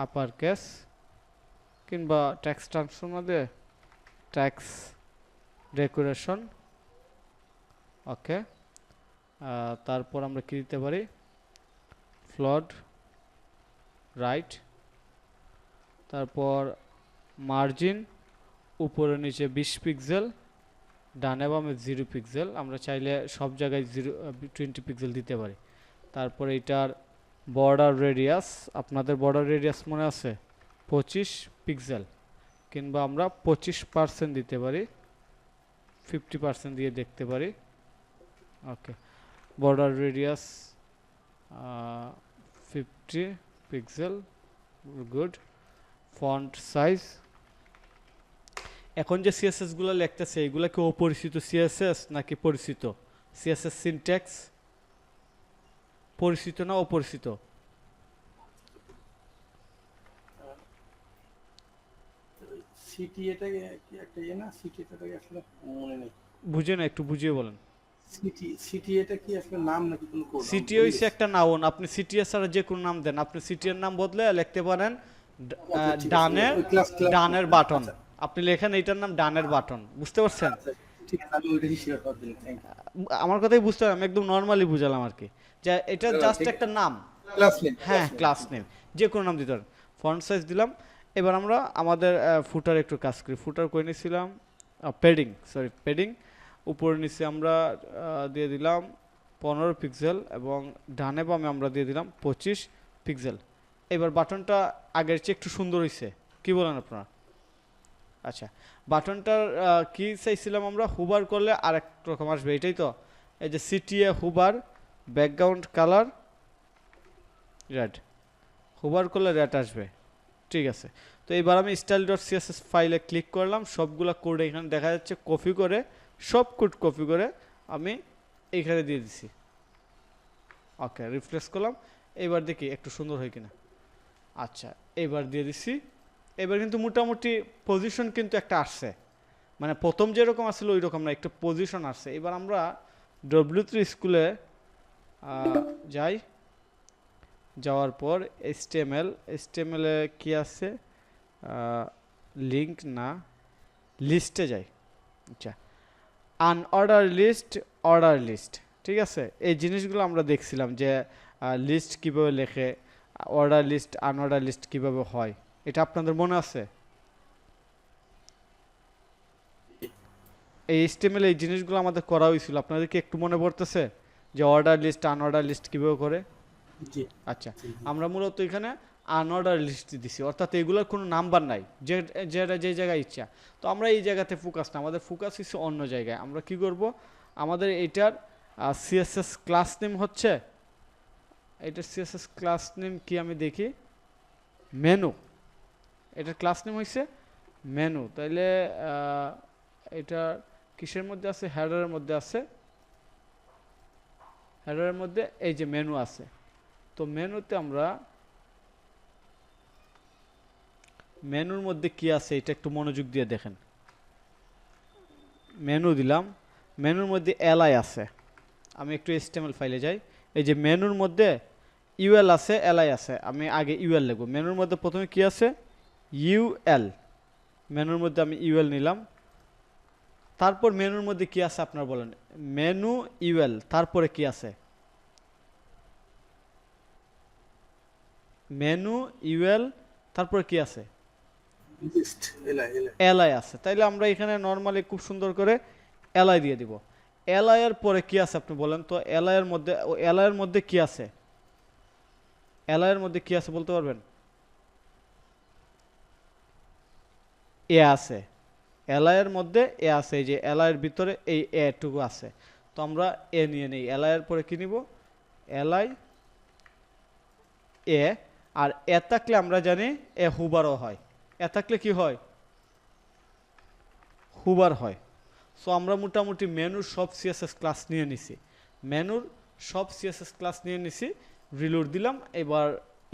upper case, কিংবা ট্যাক্স ট্রান্সফর্ম মধ্যে ট্যাক্স ডেকোরেশন। ওকে, তারপর আমরা কি দিতে পারি, ফ্লট রাইট, তারপর মার্জিন উপরে নিচে 20 পিক্সেল, ডানে বামে 0 পিক্সেল। আমরা চাইলে সব জায়গায় 20 পিক্সেল দিতে পারি। তারপরে এটার বর্ডার রেডিয়াস, আপনাদের বর্ডার রেডিয়াস মনে আছে 25 পিক্সেল, কিংবা আমরা 25% দিতে পারি, 50% দিয়ে দেখতে পারি। Okay, border radius 50 pixel, good. Font size, এখন যে সিএসএস গুলো লিখতেছে এগুলা কি অপরিচিত সিএসএস নাকি পরিচিত? সিএসএস সিনট্যাক্স পরিচিত না অপরিচিত? সিটি এটা কি একটা ইয়ে না? সিটি এটা কি আসলে মনে নেই, বুঝে না, একটু বুঝিয়ে বলেন। সিটি সিটি এটা কি আসলে নাম নাকি কোনো কোড? সিটি হইছে একটা নাউন, আপনি সিটিএস ছাড়া যে কোনো নাম দেন, আপনি সিটিএর নাম বদলে লিখতে পারেন ডানের, ডানের বাটন। আপনি লেখেন এইটার নাম ডানের বাটন, বুঝতে পারছেন? ঠিক আছে, আমি ওইটাই শেয়ার করে দিলাম, থ্যাংক ইউ। আমার কথাই বুঝতে পারলাম, একদম নর্মালি বুঝালাম আর কি, যে এটা জাস্ট একটা নাম। Class name. হ্যাঁ ক্লাস নেম, যে কোনো নাম দিতে পারেন। ফন্ট সাইজ দিলাম। এবার আমরা আমাদের ফুটার একটু কাজ করি। ফুটার করে নিয়েছিলাম প্যাডিং, সরি প্যাডিং উপরে নিচে আমরা দিয়ে দিলাম 15 পিক্সেল এবং ডানে বামে আমরা দিয়ে দিলাম 25 পিক্সেল। এবার বাটনটা আগের চেয়ে একটু সুন্দর হয়েছে, কি বলেন আপনারা? আচ্ছা, বাটনটার কি চাইছিলাম আমরা, হুবার করলে আর এক রকম আসবে, এটাই তো? এই যে CTA Huber, background colour red, Huber করলে রেড আসবে, ঠিক আছে। তো এবার আমি স্টাইল ডট সিএসএস ফাইলে ক্লিক করলাম, সবগুলা কোড এখানে দেখা যাচ্ছে, কপি করে সব কোড কপি করে আমি এইখানে দিয়ে দিছি। ওকে, রিফ্রেশ করলাম, এবার দেখি একটু সুন্দর হয় কিনা। আচ্ছা, এবার দিয়ে দিছি। এবার কিন্তু মোটামুটি পজিশন কিন্তু একটা আসছে, মানে প্রথম যেরকম আসলে ওই রকম না, একটা পজিশন আসছে। এবার আমরা W3 স্কুলে যাই, যাওয়ার পর HTML এ কি আছে, লিঙ্ক না, লিস্টে যাই। আচ্ছা, আনঅর্ডার লিস্ট, অর্ডার লিস্ট, ঠিক আছে। এই জিনিসগুলো আমরা দেখছিলাম যে লিস্ট কিভাবে লেখে, অর্ডার লিস্ট আনঅর্ডার লিস্ট কিভাবে হয়, এটা আপনাদের মনে আছে? এই HTML এই জিনিসগুলো আমাদের করা হয়েছিল, আপনাদের কি একটু মনে পড়তেছে যে অর্ডার লিস্ট আনঅর্ডার লিস্ট কিভাবে করে? জি। আচ্ছা, আমরা মূলত এখানে আনঅর্ডার লিস্ট দিছি, অর্থাৎ এগুলোর কোনো নাম্বার নাই, যে যেটা যে জায়গায় ইচ্ছা। তো আমরা এই জায়গাতে ফোকাস না, আমাদের ফোকাস হচ্ছে অন্য জায়গায়। আমরা কি করব, আমাদের এইটার সিএসএস ক্লাস নেম হচ্ছে, এটার সিএসএস ক্লাস নেম কি আমি দেখি, মেনু। এটার ক্লাস নেম হয়েছে মেনু। তাইলে এটা কিসের মধ্যে আছে, হেডারের মধ্যে আছে, হেডারের মধ্যে এই যে মেনু আছে। তো মেনুতে আমরা, মেনুর মধ্যে কি আছে এটা একটু মনোযোগ দিয়ে দেখেন। মেনু দিলাম, মেনুর মধ্যে এলআই আছে। আমি একটু HTML ফাইলে যাই, এই যে মেনুর মধ্যে ইউএল আছে, এলআই আছে। আমি আগে ইউএল লিখব। মেনুর মধ্যে প্রথমে কি আছে, ইউএল। মেনুর মধ্যে আমি ইউএল নিলাম। তারপর মেনুর মধ্যে কি আছে আপনারা বলেন, মেনু ইউএল, তারপরে কি আছে, মেনু ইউএল, তারপরে কি আছে, লিস্ট, এলাই। এলআই আছে। তাইলে আমরা এখানে নর্মালি খুব সুন্দর করে এলআই দিয়ে দিব। এলআই এর পরে কি আছে আপনি বলেন তো, এলআই এর মধ্যে, এলআই এর মধ্যে কি আছে, এলআই এর মধ্যে কি আছে বলতে পারবেন? এ আছে, এলআই এর মধ্যে এ আছে, এই যে এলআই এর ভিতরে এই এটুকু আছে। তো আমরা এ নিয়ে নেই, এলআই এর পরে কি নিব, এলআই এ। আর এ থাকলে আমরা জানি এ হুবারও হয়, এ থাকলে কি হয়, হুবার হয়। সো আমরা মোটামুটি মেনুর সব সিএসএস ক্লাস নিয়ে নিছি, মেনুর সব সিএসএস ক্লাস নিয়ে নিছি। রিলোড দিলাম, এবার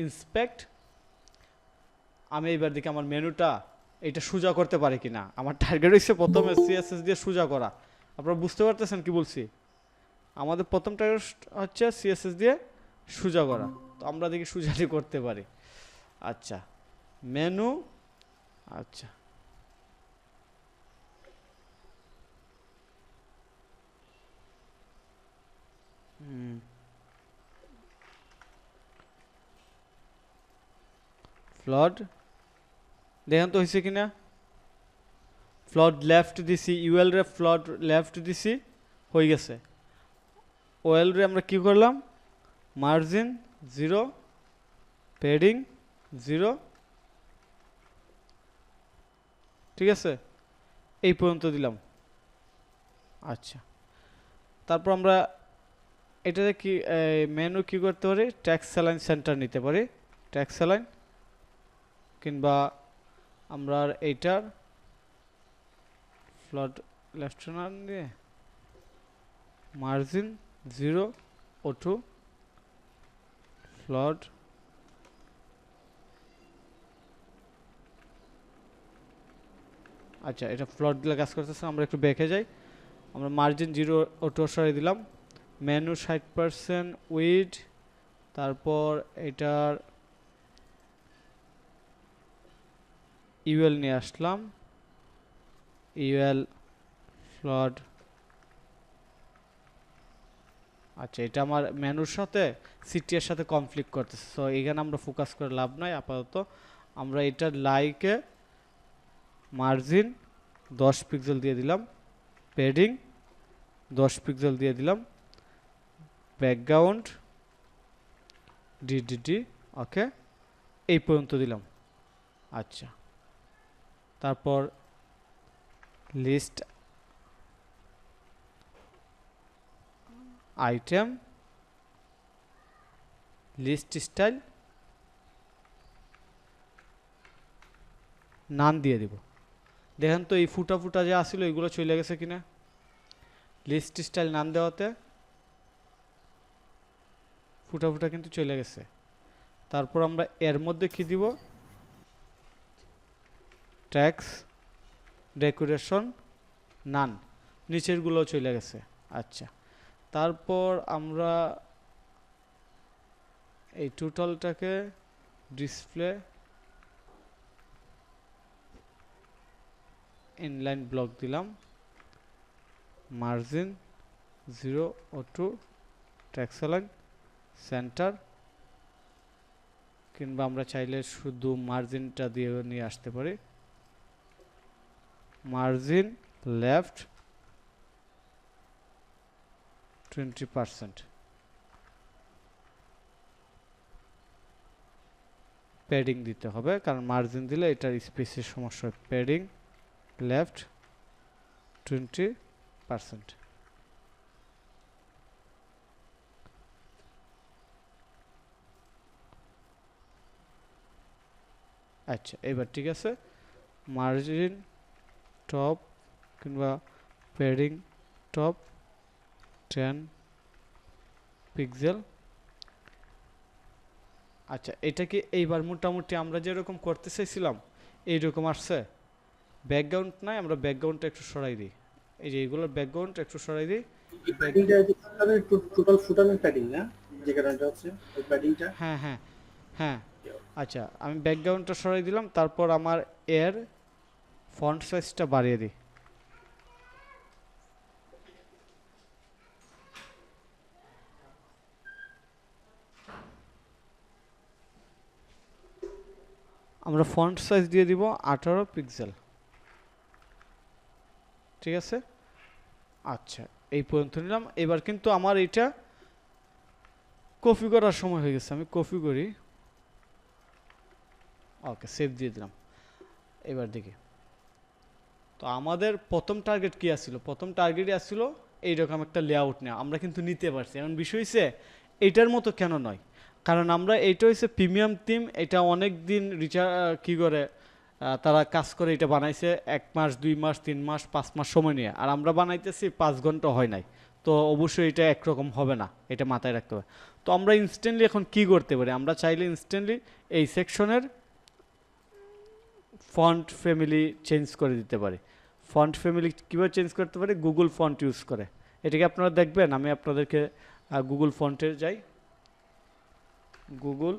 ইন্সপেক্ট। আমি এবার দেখি আমার মেনুটা এটা সোজা করতে পারে কিনা। আমার টার্গেট হচ্ছে প্রথমে সিএসএস দিয়ে সোজা করা। আপনারা বুঝতে পারতেছেন কি বলছি? আমাদের প্রথম টার্গেট হচ্ছে সিএসএস দিয়ে সোজা করা। তো আমরা দেখি সোজাটি করতে পারি। আচ্ছা, মেনু, আচ্ছা ফ্লড, দেখেন তো হয়েছে কিনা। ফ্লড লেফট দিছি, ইউএল রে ফ্লড লেফট দিছি, হয়ে গেছে। ওয়েল রে আমরা কি করলাম, মার্জিন 0, প্যাডিং 0, ঠিক আছে, এই পর্যন্ত দিলাম। আচ্ছা, তারপর আমরা এটাতে কি মেনু কি করতে পারি, ট্যাক্স অ্যালাইন সেন্টার নিতে পারি, ট্যাক্স অ্যালাইন, কিংবা আমরা এইটার ফ্লড লেফট না দিয়ে মার্জিন 0 O2 ফ্লড, আচ্ছা এটা ফ্লড দিলে কাজ করতেছে। আমরা একটু বেঁকে যাই, আমরা মার্জিন 0 O2 সরিয়ে দিলাম। মেনু 60% উইড, তারপর এটার ইউএল নিয়ে আসলাম, ইউএল ফ্লড আচ্ছা, এটা আমার মেনুর সাথে সিটি এর সাথে কনফ্লিক্ট করতেছে, সো এখানে আমরা ফোকাস করে লাভ নাই আপাতত। আমরা এটা লাইকে মার্জিন 10 পিক্সেল দিয়ে দিলাম, প্যাডিং 10 পিক্সেল দিয়ে দিলাম, ব্যাকগ্রাউন্ড ডিডিডি ওকে, এই পর্যন্ত দিলাম। আচ্ছা, তারপর লিস্ট আইটেম, লিস্ট স্টাইল, নান দিয়ে দিব। দেখেন তো এই ফুটা ফুটা যে আসছিল এগুলো চলে গেছে কিনা, লিস্ট স্টাইল নান দেওয়াতে ফুটা ফুটা কিন্তু চলে গেছে। তারপর আমরা এর মধ্যে কি দিব, ট্যাক্স ডেকোরেশন নান, নিচেরগুলো চলে গেছে। আচ্ছা, তারপর আমরা এই টোটালটাকে ডিসপ্লে ইনলাইন ব্লক দিলাম, মার্জিন 0 ও 2, ট্যাক্স অ্যালাইন সেন্টার, কিংবা আমরা চাইলে শুধু মার্জিনটা দিয়ে নিয়ে আসতে পারি, মার্জিন লেফট 20%, প্যাডিং দিতে হবে কারণ মার্জিন দিলে এটার স্পেসের সমস্যা হয়। Padding left 20%। আচ্ছা, এবার ঠিক আছে, মার্জিন টপ কিংবা প্যাডিং টপ 10 পিক্সেল। আচ্ছা, এটা কি এইবার মোটামুটি আমরা যেরকম করতে চাইছিলাম এইরকম আসছে? ব্যাকগ্রাউন্ড নাই, আমরা ব্যাকগ্রাউন্ডটা একটু সরাই দিই, এই যে এইগুলোর ব্যাকগ্রাউন্ড একটু সরাই দিই। প্যাডিংটা যে আপনাদের টোটাল ফুটানোর প্যাডিং না, যে কারণটা হচ্ছে ওই প্যাডিংটা। হ্যাঁ হ্যাঁ হ্যাঁ। আচ্ছা, আমি ব্যাকগ্রাউন্ডটা সরাই দিলাম, তারপর আমার এর ফন্ট সাইজটা বাড়িয়ে দিই। আমরা ফন্ট সাইজ দিয়ে দিব 18 পিক্সেল, ঠিক আছে। আচ্ছা, এই পর্যন্ত নিলাম। এবার কিন্তু আমার এটা কপি করার সময় হয়ে গেছে, আমি কপি করি, ওকে সেভ দিয়ে দিলাম। এবার দেখি তো আমাদের প্রথম টার্গেট কি আসছিল, প্রথম টার্গেটই আসছিল এইরকম একটা লেআউট নেওয়া, আমরা কিন্তু নিতে পারছি। এমন বিষয় হয়েছে এইটার মতো কেন নয়, কারণ আমরা এইটা হচ্ছে প্রিমিয়াম থিম, এটা অনেক দিন কি করে তারা কাজ করে এটা বানাইছে 1 মাস 2 মাস 3 মাস 5 মাস সময় নিয়ে, আর আমরা বানাইতেছি 5 ঘন্টা হয় নাই। তো অবশ্যই এটা একরকম হবে না, এটা মাথায় রাখতে হবে। তো আমরা ইনস্ট্যান্টলি এখন কি করতে পারি, আমরা চাইলে ইনস্ট্যান্টলি এই সেকশনের ফন্ট ফ্যামিলি চেঞ্জ করে দিতে পারি। ফন্ট ফ্যামিলি কীভাবে চেঞ্জ করতে পারি, গুগল ফন্ট ইউজ করে। এটাকে আপনারা দেখবেন, আমি আপনাদেরকে গুগল ফন্টে যাই, গুগল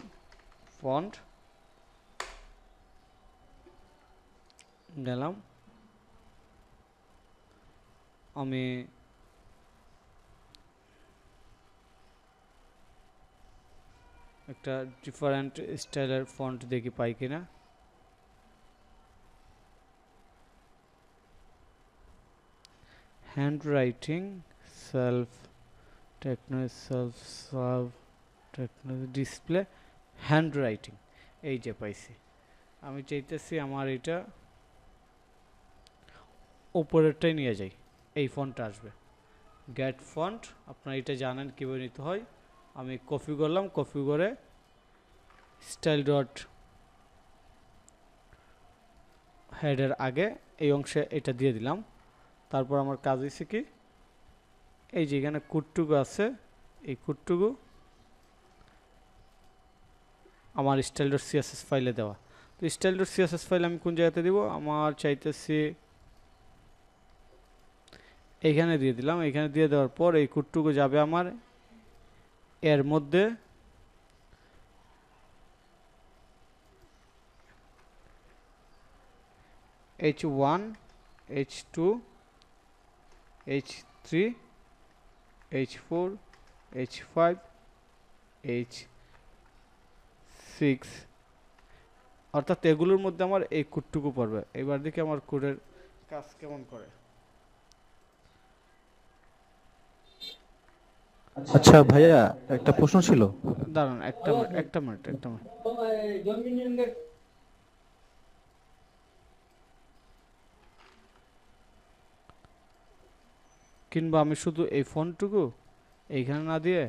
ফন্ট গেলাম, আমি একটা ডিফারেন্ট স্টাইলের ফন্ট দেখি পাই কিনা। Handwriting self technology, self serve technology, display handwriting, এই যে পাইছি। আমি চাইতেছি আমার এটা উপরেরটাই নিয়ে যাই, এই ফন্টটা আসবে গেট ফন্ট। আপনারা এটা জানেন কীভাবে নিতে হয়। আমি কপি করলাম, কপি করে স্টাইল ডট হেডের আগে এই অংশে এটা দিয়ে দিলাম। তারপর আমার কাজ হয়েছে কি, এই যে এখানে কুটটুকু আছে, এই কুটটুকু আমার স্টাইল ডট সিএসএস ফাইলে দেওয়া। তো স্টাইল ডট সিএসএস ফাইল আমি কোন জায়গাতে দিব, আমার চাইতেছি এইখানে দিয়ে দিলাম। এইখানে দিয়ে দেওয়ার পর এই কুটটুকু যাবে আমার এর মধ্যে, H1 H2 H3 H4 H5 H6, অর্থাৎ এগুলোর মধ্যে আমার এই কোডটুকু পড়বে। এবার দেখি আমার কোডের কাজ কেমন করে। আচ্ছা ভাইয়া, একটা প্রশ্ন ছিল। দাঁড়ান একটা মিনিট। কিংবা আমি শুধু এই ফন্টটুকু এইখানে না দিয়ে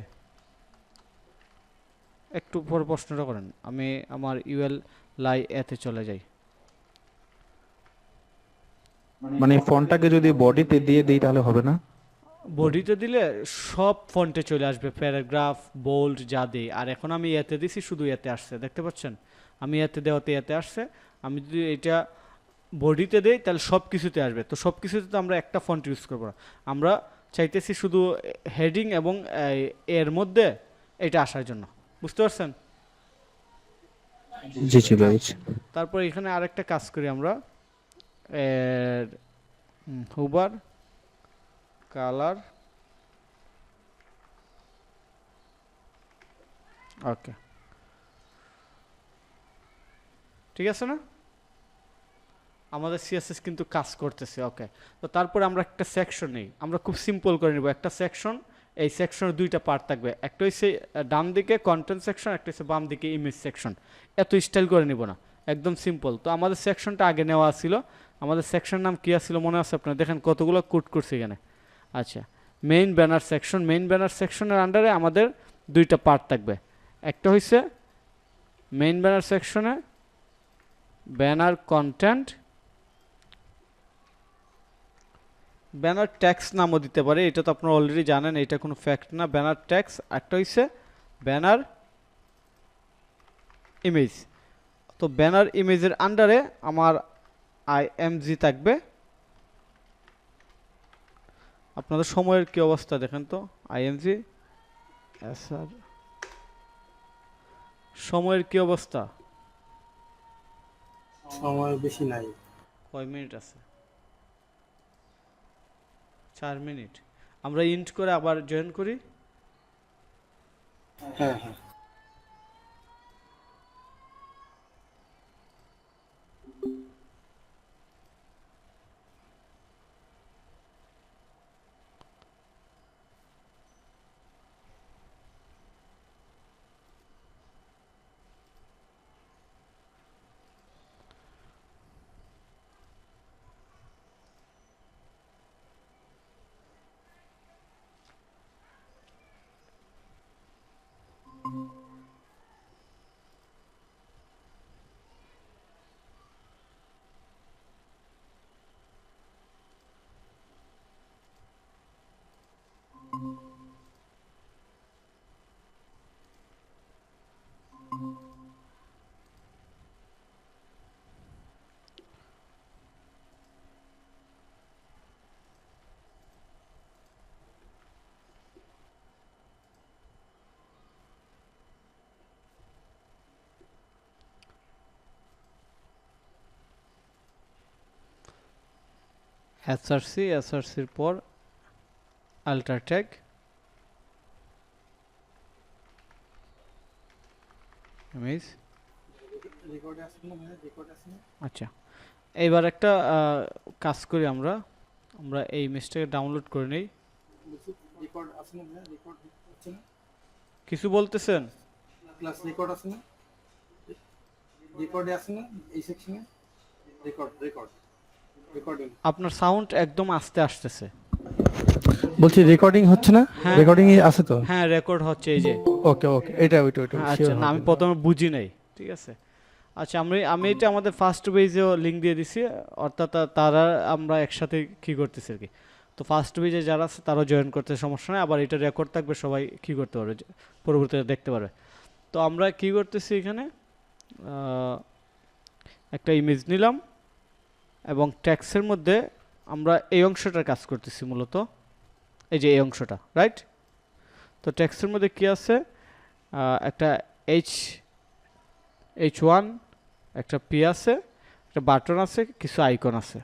একটু পর প্রশ্নটা করেন, আমি আমার ইউএল লাই এতে চলে যাই। মানে ফন্টটাকে যদি বডিতে দিয়ে দিই তাহলে হবে না? বডিতে দিলে সব ফন্টে চলে আসবে, প্যারাগ্রাফ বোল্ড যা দিই। আর এখন আমি এতে দিছি, শুধু এতে আসছে, দেখতে পাচ্ছেন? আমি এতে দেওয়াতে এতে আসছে। আমি যদি এটা বডিতে দেই তাহলে সব কিছুতে আসবে। তো সব কিছুতে তো আমরা একটা ফন্ট ইউজ করবো না, আমরা চাইতেছি শুধু হেডিং এবং এর মধ্যে এটা আসার জন্য। বুঝতে পারছেন? জি জি ভাই। তারপর এখানে আরেকটা কাজ করি আমরা, এর হুবার কালার, ওকে, ঠিক আছে না? আমাদের সিএসএস কিন্তু কাজ করতেছে। ওকে, তো তারপরে আমরা একটা সেকশন নেই, আমরা খুব সিম্পল করে নিব একটা সেকশন। এই সেকশনের দুইটা পার্ট থাকবে, একটা হচ্ছে ডান দিকে কন্টেন্ট সেকশন, একটা হচ্ছে বাম দিকে ইমেজ সেকশন। এত স্টাইল করে নিব না, একদম সিম্পল। তো আমাদের সেকশনটা আগে নেওয়া ছিল, আমাদের সেকশন নাম কী ছিল মনে আছে আপনার? দেখেন কতগুলো কোড করছি এখানে। আচ্ছা, main banner section. Main banner সেকশনের আন্ডারে আমাদের দুইটা পার্ট থাকবে, একটা হচ্ছে মেইন ব্যানার সেকশনে ব্যানার কন্টেন্ট, ব্যানার ট্যাক্স নামও দিতে পারে, এটা তো আপনারা অলরেডি জানেন, এটা কোনো ফ্যাক্ট না। ব্যানার ট্যাক্স, একটা হচ্ছে ব্যানার ইমেজ। তো ব্যানার ইমেজের আন্ডারে আমার আইএমজি থাকবে। আপনাদের সময়ের কি অবস্থা দেখেন তো, আইএমজি স্যার সময়ের কি অবস্থা? সময় বেশি নাই। কয় মিনিট আছে? 4 মিনিট। আমরা ইন্ট করে আবার জয়েন করি। হ্যাঁ হ্যাঁ। এসআরসির পর আল্ট্রা ট্যাগ, ইমেজ। রেকর্ডে আছে না ভাই? রেকর্ড আছে না? আচ্ছা, এইবার একটা কাজ করি আমরা, আমরা এই ইমেজটাকে ডাউনলোড করে নেই। রেকর্ড আছে না ভাই? রেকর্ড হচ্ছে না? কিছু বলতেছেন? ক্লাস রেকর্ড আছে না? রেকর্ডে আছে না এই সেকশনে? Record record recording. আপনার সাউন্ড একদম আস্তে আসতেছে। বলছি রেকর্ডিং হচ্ছে না? হ্যাঁ। রেকর্ডিং আছে তো? হ্যাঁ, রেকর্ড হচ্ছে, এই যে। ওকে ওকে, এটা ওইটা ওইটা আচ্ছা, না আমি প্রথমে বুঝি নাই, ঠিক আছে। আচ্ছা, আমি এটা আমাদের ফার্স্ট পেজেও লিঙ্ক দিয়ে দিছি, অর্থাৎ তারা আমরা একসাথে কি করতেছি আর কি। তো ফার্স্ট পেজে যারা আছে তারাও জয়েন করতে সমস্যা নেই, আবার এটা রেকর্ড থাকবে, সবাই কি করতে পারবে, পরবর্তীতে দেখতে পারবে। তো আমরা কি করতেছি এখানে, একটা ইমেজ নিলাম এবং ট্যাক্সের মধ্যে আমরা এই অংশটার কাজ করতেছি মূলত, এই যে এই অংশটা, রাইট? তো ট্যাক্সের মধ্যে কি আছে, একটা H1, একটা পি আছে, একটা বাটন আছে, কিছু আইকন আছে।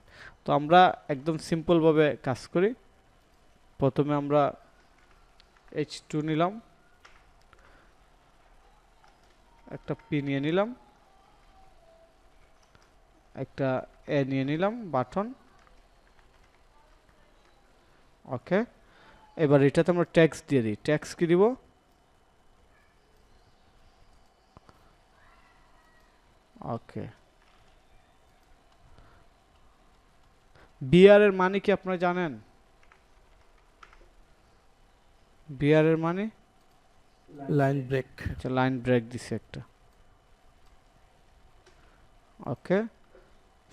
তো আমরা একদম সিম্পলভাবে কাজ করি। প্রথমে আমরা H2 নিলাম, একটা P নিয়ে নিলাম, একটা A নিয়ে নিলাম বাটন। ওকে, এবার এটাতে আমরা ট্যাক্স দিয়ে দিই। ট্যাক্স কি দিব? ওকে, বিআর এর মানে কি আপনারা জানেন? বিআর এর মানে লাইন ব্রেক। আচ্ছা, লাইন ব্রেক দিছে একটা। ওকে,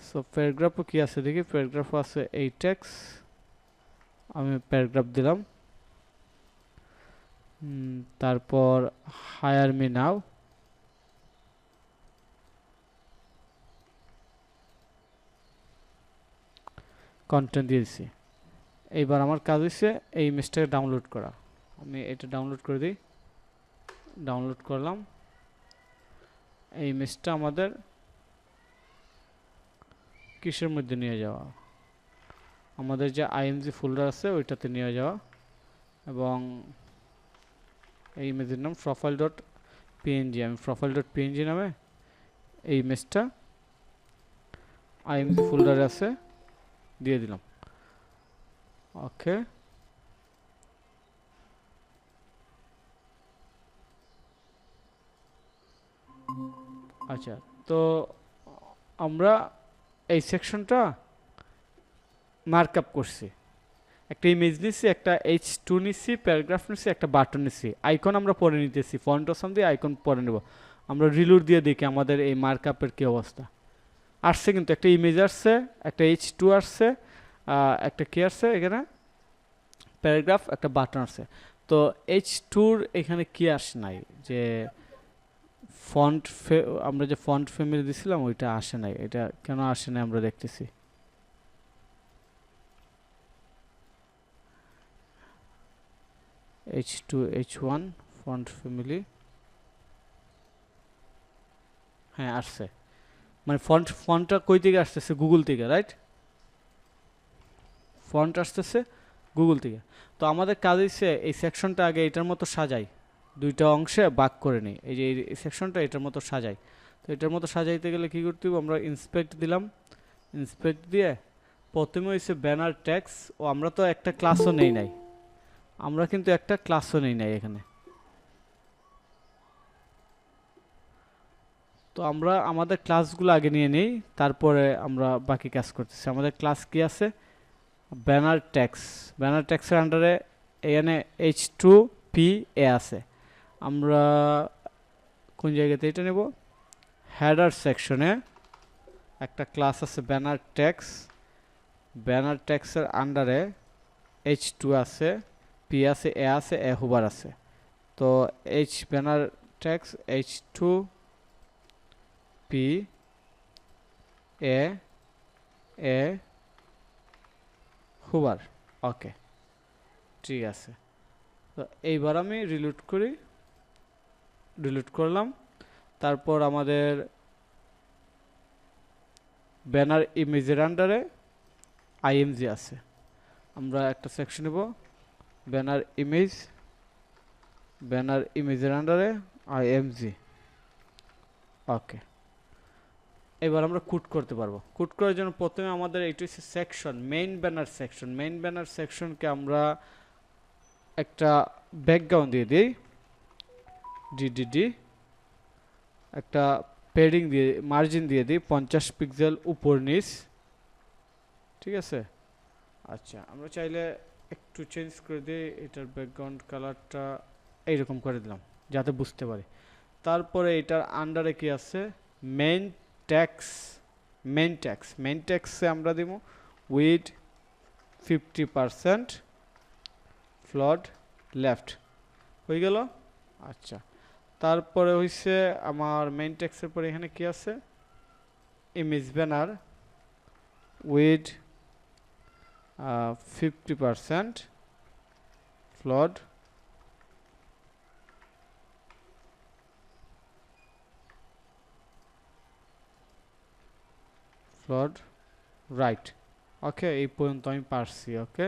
সো প্যারাগ্রাফও কি আছে দেখি। প্যারাগ্রাফও আছে এই ট্যাক্স, আমি প্যারাগ্রাফ দিলাম। তারপর হায়ার মি নাও, কন্টেন্ট দিয়েছি। এইবার আমার কাজ হচ্ছে এই ইমেজটাকে ডাউনলোড করা। আমি এটা ডাউনলোড করে দিই। ডাউনলোড করলাম। এই ইমেজটা আমাদের কিসের মধ্যে নিয়ে যাওয়া? আমাদের যে আইএমজি ফোল্ডার আছে ওইটাতে নিয়ে যাওয়া, এবং এই ইমেজের নাম প্রোফাইল ডট পিএনজি। আমি প্রোফাইল ডট পিএনজি নামে এই ইমেজটা আইএমজি ফোল্ডারে আছে, দিয়ে দিলাম। ওকে, আচ্ছা, তো আমরা এই সেকশনটা মার্কআপ করছি। একটা ইমেজ নিচ্ছি, একটা H2 নিচ্ছি, প্যারাগ্রাফ নিচ্ছি, একটা বাটন নিচ্ছি, আইকন আমরা পরে নিতেছি, ফন্ট অপশন দিয়ে আইকন পরে নেব। আমরা রিলোড দিয়ে দেখি আমাদের এই মার্কআপের কি অবস্থা আসছে। কিন্তু একটা ইমেজ আসছে, একটা H2 আসছে, একটা কি আসছে এখানে প্যারাগ্রাফ, একটা বাটন আসছে। তো H2-র এখানে কি আসে নাই, যে ফন্ট আমরা যে ফন্ট ফ্যামিলি দিছিলাম ওইটা আসে নাই। এটা কেন আসে নাই আমরা দেখতেছি। H2 H1 ফন্ট ফ্যামিলি, হ্যাঁ আসছে। মানে ফন্টটা কই থেকে আসতেছে? গুগল থেকে, রাইট? ফন্ট আসতেছে গুগল থেকে। তো আমাদের কাজ হচ্ছে এই সেকশনটা আগে এটার মতো সাজাই, দুইটা অংশে ভাগ করে নিই। এই যে এই সেকশনটা এটার মতো সাজাই। তো এটার মতো সাজাইতে গেলে কি করতে হবে? আমরা ইন্সপেক্ট দিলাম। ইন্সপেক্ট দিয়ে প্রথমে হচ্ছে ব্যানার ট্যাক্স। ও আমরা তো একটা ক্লাসও নেই নাই, আমরা কিন্তু একটা ক্লাসও নেই নাই এখানে। তো আমরা আমাদের ক্লাসগুলো আগে নিয়ে নেই, তারপরে আমরা বাকি কাজ করতেছি। আমাদের ক্লাস কি আছে? Banner tax. ব্যানার ট্যাক্সের আন্ডারে এখানে H2PA আছে। আমরা কোন জায়গাতে এটা নেব? হেডার সেকশনে একটা ক্লাস আছে ব্যানার ট্যাক্স। ব্যানার ট্যাক্সের আন্ডারে H2 আছে, P আছে, A আছে, A হুবার আছে। তো ব্যানার ট্যাক্স H2PA হুবার। ওকে, ঠিক আছে। তো এইবার আমি রিলোড করি। রিলোড করলাম। তারপর আমাদের ব্যানার ইমেজের আন্ডারে আইএমজি আছে। আমরা একটা সেকশন নেব ব্যানার ইমেজ। ব্যানার ইমেজের আন্ডারে আইএমজি। ওকে, এবার আমরা কুট করতে পারবো। কুট করার জন্য প্রথমে আমাদের এইটা হচ্ছে section, main banner section. Main banner সেকশনকে আমরা একটা ব্যাকগ্রাউন্ড দিয়ে দিই, ডিডিডি। একটা প্যাডিং দিয়ে, মার্জিন দিয়ে দিই 50 পিক্সেল উপর নিচ, ঠিক আছে। আচ্ছা, আমরা চাইলে একটু চেঞ্জ করে দিই, এটার ব্যাকগ্রাউন্ড কালারটা এইরকম করে দিলাম যাতে বুঝতে পারি। তারপরে এটার আন্ডারে কি আছে? Main tax. Main tax, main ট্যাক্সে আমরা দিব উইথ 50% ফ্লড লেফট। হয়ে গেল। আচ্ছা, তারপরে হইছে আমার মেইন ট্যাক্সের পরে এখানে কি আছে? Image banner with 50% float right. Okay, এই পর্যন্ত আমি পারছি। ওকে,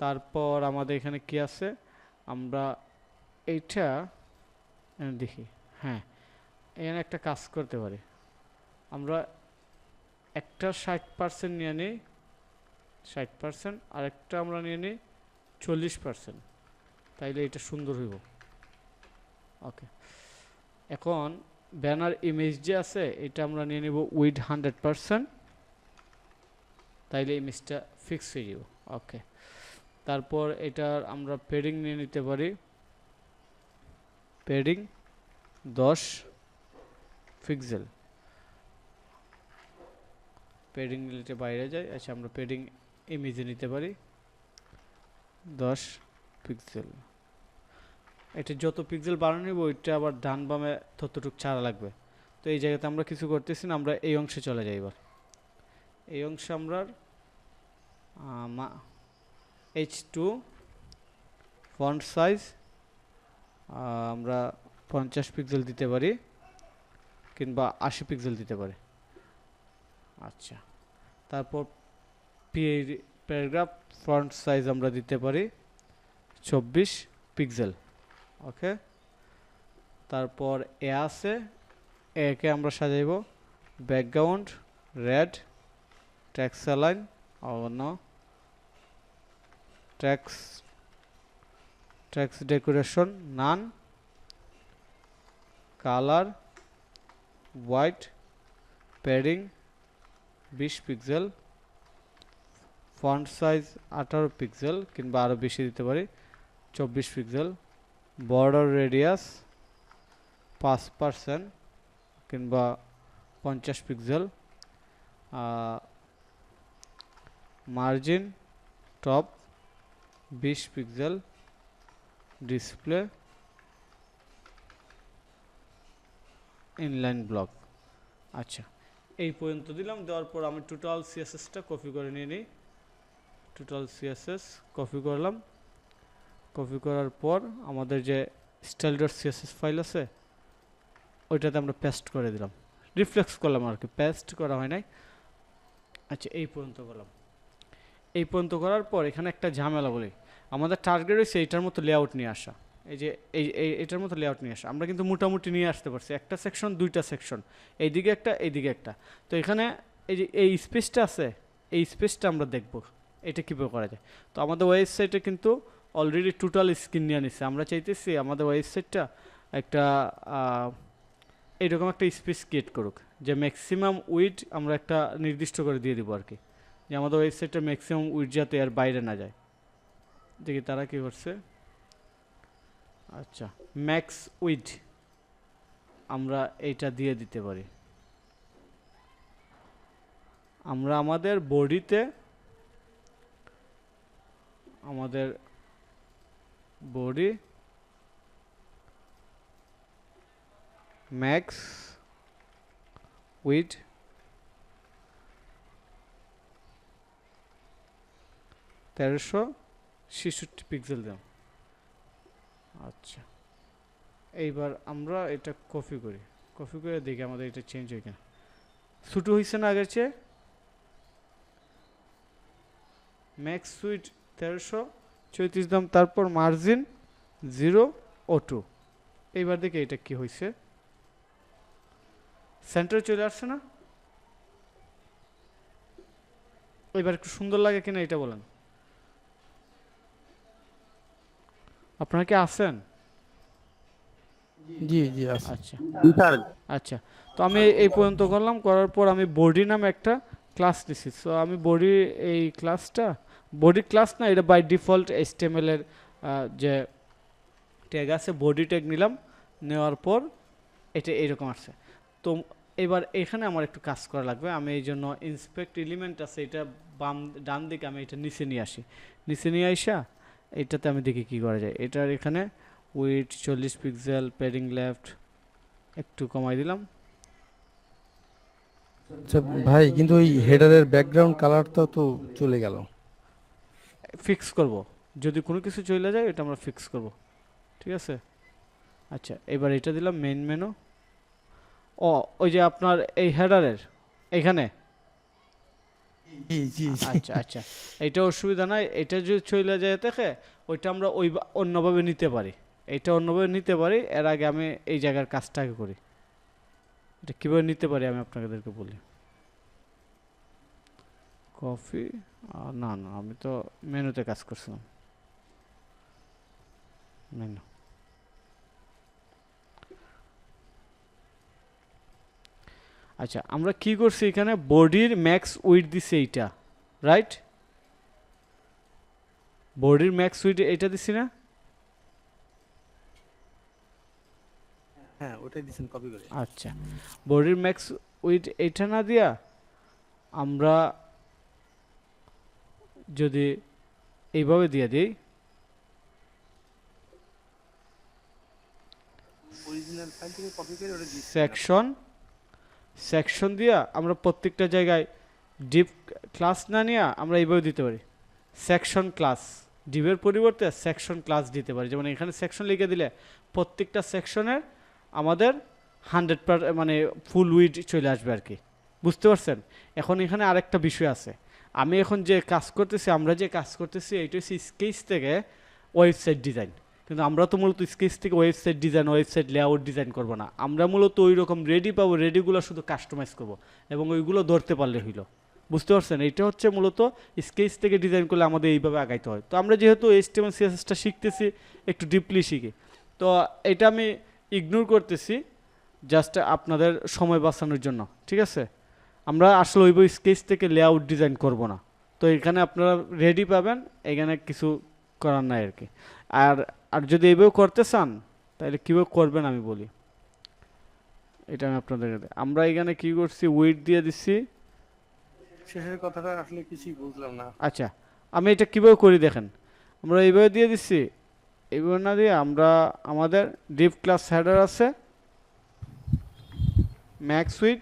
তারপর আমাদের এখানে কি আছে? আমরা এইটা দেখি, হ্যাঁ এখানে একটা কাজ করতে পারি, আমরা একটা 60% নিয়ে নিই, 60%, আর একটা আমরা নিয়ে নিই 40%, তাইলে এটা সুন্দর হইব। ওকে, এখন ব্যানার ইমেজ যে আছে এটা আমরা নিয়ে নিব উইথ 100%, তাইলে ইমেজটা ফিক্স হয়ে যাব। ওকে, তারপর এটার আমরা পেডিং নিয়ে নিতে পারি, পেডিং 10 পিক্সেল, পেডিং নিতে বাইরে যায়। আচ্ছা, আমরা পেডিং ইমেজে নিতে পারি 10 পিক্সেল। এটা যত পিক্সেল বাড়ানো নিব ওইটা আবার ডান বামে ততটুক ছাড়া লাগবে। তো এই জায়গাতে আমরা কিছু করতেছি না, আমরা এই অংশে চলে যাই। এবার এই অংশে আমরা H2 ফন্ট সাইজ আমরা 50 পিক্সেল দিতে পারি কিংবা 80 পিক্সেল দিতে পারি। আচ্ছা, তারপর প্যারাগ্রাফ ফন্ট সাইজ আমরা দিতে পারি 24 পিক্সেল। ওকে, তারপর এ আছে, একে আমরা সাজাইব ব্যাকগ্রাউন্ড রেড, টেক্সট অ্যালাইন অন্য টেক্সট ডেকোরেশন নান, colour white, padding 20 pixel, font size 18 pixel কিংবা আরও বেশি দিতে পারি 24 পিক্সেল, বর্ডার রেডিয়াস 5% কিংবা 50 pixel, margin top 20 pixel, display inline block. আচ্ছা, এই পর্যন্ত দিলাম। দেওয়ার পর আমি টোটাল সিএসএসটা কপি করে নিয়ে নিই, টোটাল সিএসএস কপি করলাম। কপি করার পর আমাদের যে style.css ফাইল আছে ওইটাতে আমরা পেস্ট করে দিলাম, রিফ্লেক্স করলাম আর কি, পেস্ট করা হয় নাই। আচ্ছা, এই পর্যন্ত করলাম। এই পর্যন্ত করার পর এখানে একটা ঝামেলা বলি, আমাদের টার্গেট হয়েছে এইটার মতো লেআউট নিয়ে আসা, এই যে এটার মতো লেআউট নিয়ে আসা। আমরা কিন্তু মোটামুটি নিয়ে আসতে পারছি, একটা সেকশন দুইটা সেকশন, এইদিকে একটা এইদিকে একটা। তো এখানে এই যে এই স্পেসটা আছে, এই স্পেসটা আমরা দেখব এটা কীভাবে করা যায়। তো আমাদের ওয়েবসাইটে কিন্তু অলরেডি টোটাল স্ক্রিন নিয়ে নিচ্ছে, আমরা চাইতেছি আমাদের ওয়েবসাইটটা একটা এইরকম একটা স্পেস ক্রিয়েট করুক, যে ম্যাক্সিমাম উইড আমরা একটা নির্দিষ্ট করে দিয়ে দিব আর কি, যে আমাদের ওয়েবসাইটটা ম্যাক্সিমাম উইড যাতে আর বাইরে না যায়। দেখি তারা কি করছে। আচ্ছা, ম্যাক্স উইড আমরা এইটা দিয়ে দিতে পারি। আমরা আমাদের বডিতে আমাদের বডি ম্যাক্স উইড 1366 পিক্সেল দাম। আচ্ছা, এইবার আমরা এটা কপি করি, কপি করে দেখি আমাদের এটা চেঞ্জ হয় কিনা। ছোটো হয়েছে না আগের চেয়ে? ম্যাক্স সুইট 1334 দাম, তারপর মার্জিন 002। এইবার দেখি এটা কি হয়েছে, সেন্টারে চলে আসছে না? এবার একটু সুন্দর লাগে কিনা এটা বলেন, আপনারা কি আছেন? জি জি আছে। আচ্ছা আচ্ছা, তো আমি এই পর্যন্ত করলাম, করার পর আমি বডি নামে একটা ক্লাস নিছি। সো আমি বডি, এই ক্লাসটা বডি ক্লাস না, এটা বাই ডিফল্ট HTML এর যে ট্যাগ আছে বডি ট্যাগ নিলাম, নেওয়ার পর এটা এইরকম আসছে। তো এবার এখানে আমার একটু কাজ করা লাগবে, আমি এই জন্য ইন্সপেক্ট এলিমেন্ট আছে এটা ডান দিকে, আমি এটা নিচে নিয়ে আসি, নিচে নিয়ে আসা এটাতে আমি দেখি কি করা যায়। এটার এখানে উইড 40 পিক্সেল, প্যাডিং লেফট একটু কমাই দিলাম। আচ্ছা ভাই, কিন্তু ওই হেডারের ব্যাকগ্রাউন্ড কালারটা তো চলে গেল। ফিক্স করব, যদি কোনো কিছু চলে যায় এটা আমরা ফিক্স করব, ঠিক আছে। আচ্ছা, এবার এটা দিলাম মেইন মেনু। ও, ওই যে আপনার এই হেডারের এখানে, জি জি জি। আচ্ছা আচ্ছা, এটা অসুবিধা নাই, এটা যদি চলে যায় দেখে ওইটা আমরা অন্যভাবে নিতে পারি, এটা অন্যভাবে নিতে পারি। এর আগে আমি এই জায়গার কাজটা আগে করি, এটা কীভাবে নিতে পারি আমি আপনাদেরকে বলি। কফি, না না আমি তো মেনুতে কাজ করছিলাম, মেনু। আচ্ছা আমরা কি করছি এখানে, বডির ম্যাক্স উইডথ দিছি এইটা, রাইট? বডির ম্যাক্স উইডথ এইটা দিছি না? হ্যাঁ ওটাই দিছেন কপি করে। আচ্ছা, বডির ম্যাক্স উইডথ এইটা না দিয়া আমরা যদি এইভাবে দিয়ে দিই, অরিজিনাল ফাইল থেকে কপি করে ওটা দিচ্ছি। সেকশন দিয়া আমরা প্রত্যেকটা জায়গায় ডিপ ক্লাস না নিয়ে আমরা এইভাবে দিতে পারি, সেকশন ক্লাস। ডিপের পরিবর্তে সেকশন ক্লাস দিতে পারি। যেমন এখানে সেকশন লিখে দিলে প্রত্যেকটা সেকশনের আমাদের 100 মানে ফুল উইড চলে আসবে আর কি, বুঝতে পারছেন? এখন এখানে আরেকটা বিষয় আছে, আমি এখন যে কাজ করতেছি, আমরা যে কাজ করতেছি এইটা হচ্ছে স্কেচ থেকে ওয়েবসাইট ডিজাইন। কিন্তু আমরা তো মূলত স্কেচ থেকে website design, website layout design করবো না, আমরা মূলত ওই রকম রেডি পাবো, রেডিগুলো শুধু কাস্টমাইজ করবো এবং ওইগুলো ধরতে পারলে হইলো, বুঝতে পারছেন? এইটা হচ্ছে মূলত স্কেচ থেকে ডিজাইন করলে আমাদের এইভাবে আগাইতে হয়। তো আমরা যেহেতু HTML CSS-টা শিখতেছি, একটু ডিপলি শিখি, তো এটা আমি ইগনোর করতেছি জাস্ট আপনাদের সময় বাঁচানোর জন্য, ঠিক আছে? আমরা আসলে ওইভাবে স্কেচ থেকে লেআউট ডিজাইন করব না। তো এখানে আপনারা রেডি পাবেন, এখানে কিছু করার নাই আর কি। আর আর যদি এইভাবে করতে চান তাহলে কীভাবে করবেন আমি বলি, এটা আমি আপনাদেরকে আমরা এখানে কি করছি, উইড দিয়ে দিচ্ছি। শেষের কথাটা আসলে কিছুই বুঝলাম না। আচ্ছা আমি এটা কীভাবে করি দেখেন, আমরা এইভাবে দিয়ে দিচ্ছি, এইভাবে না দিয়ে আমরা আমাদের ডিপ ক্লাস হেডার আছে ম্যাক্স উইড,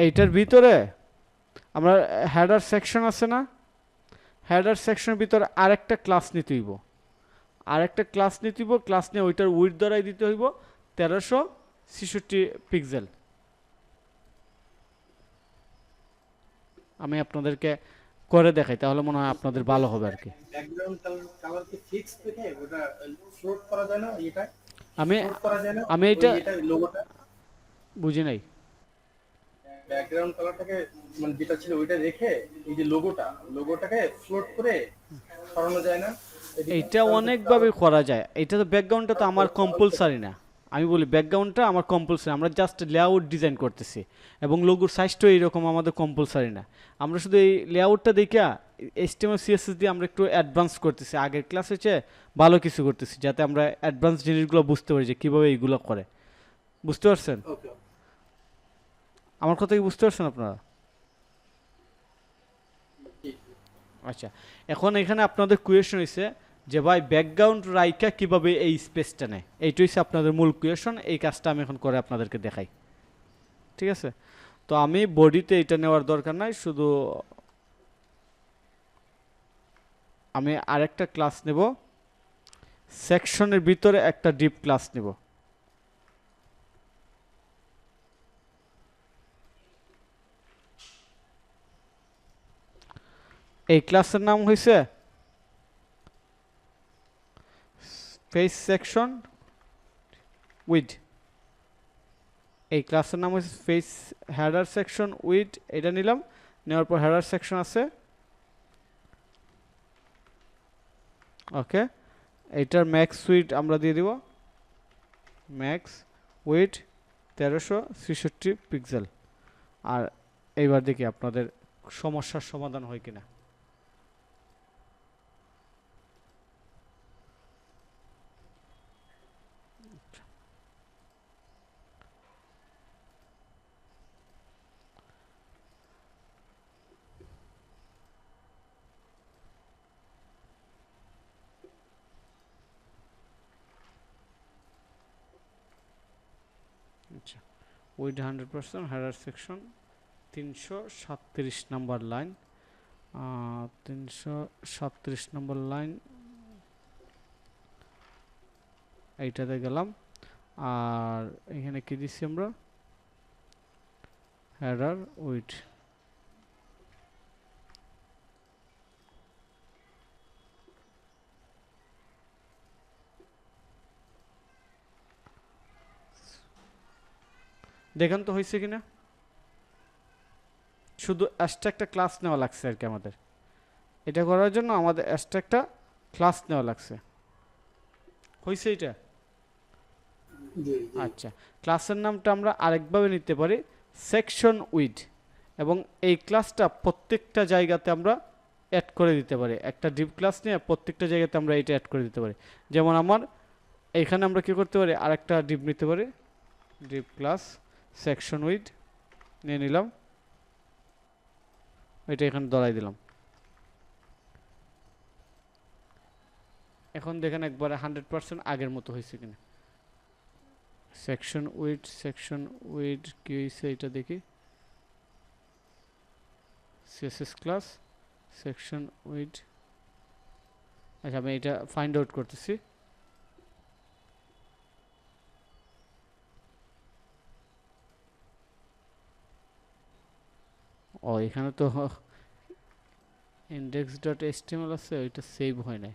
এইটার ভিতরে আমরা হেডার সেকশন আছে না, হেডার সেকশনের ভিতরে আরেকটা ক্লাস নিতে হইব, আরেকটা ক্লাস নিতে হইব। ক্লাস নিয়ে ওইটার উইডথ দ্বারাই দিতে হইব 1366 পিক্সেল। আমি আপনাদেরকে করে দেখাই, তাহলে মনে হয় আপনাদের ভালো হবে আর কি। ব্যাকগ্রাউন্ড কালার কি ফিক্স রেখে ওটা ফ্লোট করা যায় না? এটা আমি ফ্লোট করা যায় না? আমি এটা এটা লোগোটা বুঝি নাই। ব্যাকগ্রাউন্ড কালারটাকে মানে যেটা ছিল ওইটা রেখে এই যে লোগোটাকে ফ্লোট করে সরানো যায় না? এইটা অনেকভাবে করা যায়, এটা তো ব্যাকগ্রাউন্ডটা তো আমার কম্পালসারি না। আমি বলি ব্যাকগ্রাউন্ডটা আমার কম্পালসারি, আমরা জাস্ট লেআউট ডিজাইন করতেছি এবং লোগোর সাইজটাও এইরকম আমাদের কম্পালসারি না। আমরা শুধু এই লেআউটটা দেখা HTML CSS দিয়ে আমরা একটু অ্যাডভান্স করতেছি, আগের ক্লাসে চেয়ে ভালো কিছু করতেছি, যাতে আমরা অ্যাডভান্স জিনিসগুলো বুঝতে পারি যে কীভাবে এইগুলো করে, বুঝতে পারছেন? ওকে আমার কথা কি বুঝতে পারছেন আপনারা? আচ্ছা এখন এখানে আপনাদের কোয়েশন হয়েছে যে ভাই ব্যাকগ্রাউন্ড রাইকা কিভাবে এই স্পেসটা নেয়, এইটাই হচ্ছে আপনাদের মূল কোয়েশন। এই কাজটা আমি এখন করে আপনাদেরকে দেখাই, ঠিক আছে? তো আমি বডিতে এটা নেওয়ার দরকার নাই, শুধু আমি আরেকটা ক্লাস নেব, সেকশনের ভিতরে একটা ডিপ ক্লাস নেব। এই ক্লাসের নাম হয়েছে ফেস সেকশন উইড, এই ক্লাসের নাম হচ্ছে ফেস হেডার সেকশন উইড। এটা নিলাম, নেওয়ার পর হেডার সেকশন আছে, ওকে। এইটার ম্যাক্স উইড আমরা দিয়ে দিব ম্যাক্স উইড 1366 পিক্সেল। আর এইবার দেখি আপনাদের সমস্যার সমাধান হয় কিনা। আচ্ছা উইড 100%, হেডার সেকশন 337 নম্বর লাইন, 337 নম্বর লাইন, এইটাতে গেলাম। আর এখানে কি দিচ্ছি আমরা, হেডার উইড দেখেন তো হয়েছে কিনা, শুধু এক্সট্রা একটা ক্লাস নেওয়া লাগছে আর কি আমাদের। এটা করার জন্য আমাদের এক্সট্রা একটা ক্লাস নেওয়া লাগছে। হয়েছে এটা? জি জি আচ্ছা, ক্লাসের নামটা আমরা আরেকভাবে নিতে পারি, সেকশন উইড, এবং এই ক্লাসটা প্রত্যেকটা জায়গাতে আমরা অ্যাড করে দিতে পারি। একটা ডিপ ক্লাস নিয়ে প্রত্যেকটা জায়গাতে আমরা এটা অ্যাড করে দিতে পারি। যেমন আমার এইখানে আমরা কি করতে পারি, আরেকটা ডিপ নিতে পারি, ডিপ ক্লাস সেকশন উইড নিয়ে নিলাম, এটা এখানে ধরাই দিলাম। এখন দেখেন একবারে 100% আগের মতো হয়েছে কিনা। সেকশন উইড কি হয়েছে এটা দেখি, সিএসএস ক্লাস সেকশন উইড। আচ্ছা, আমি এটা ফাইন্ড আউট করতেছি। ও, এখানে তো index.html আছে, ওইটা সেভ হয় নাই।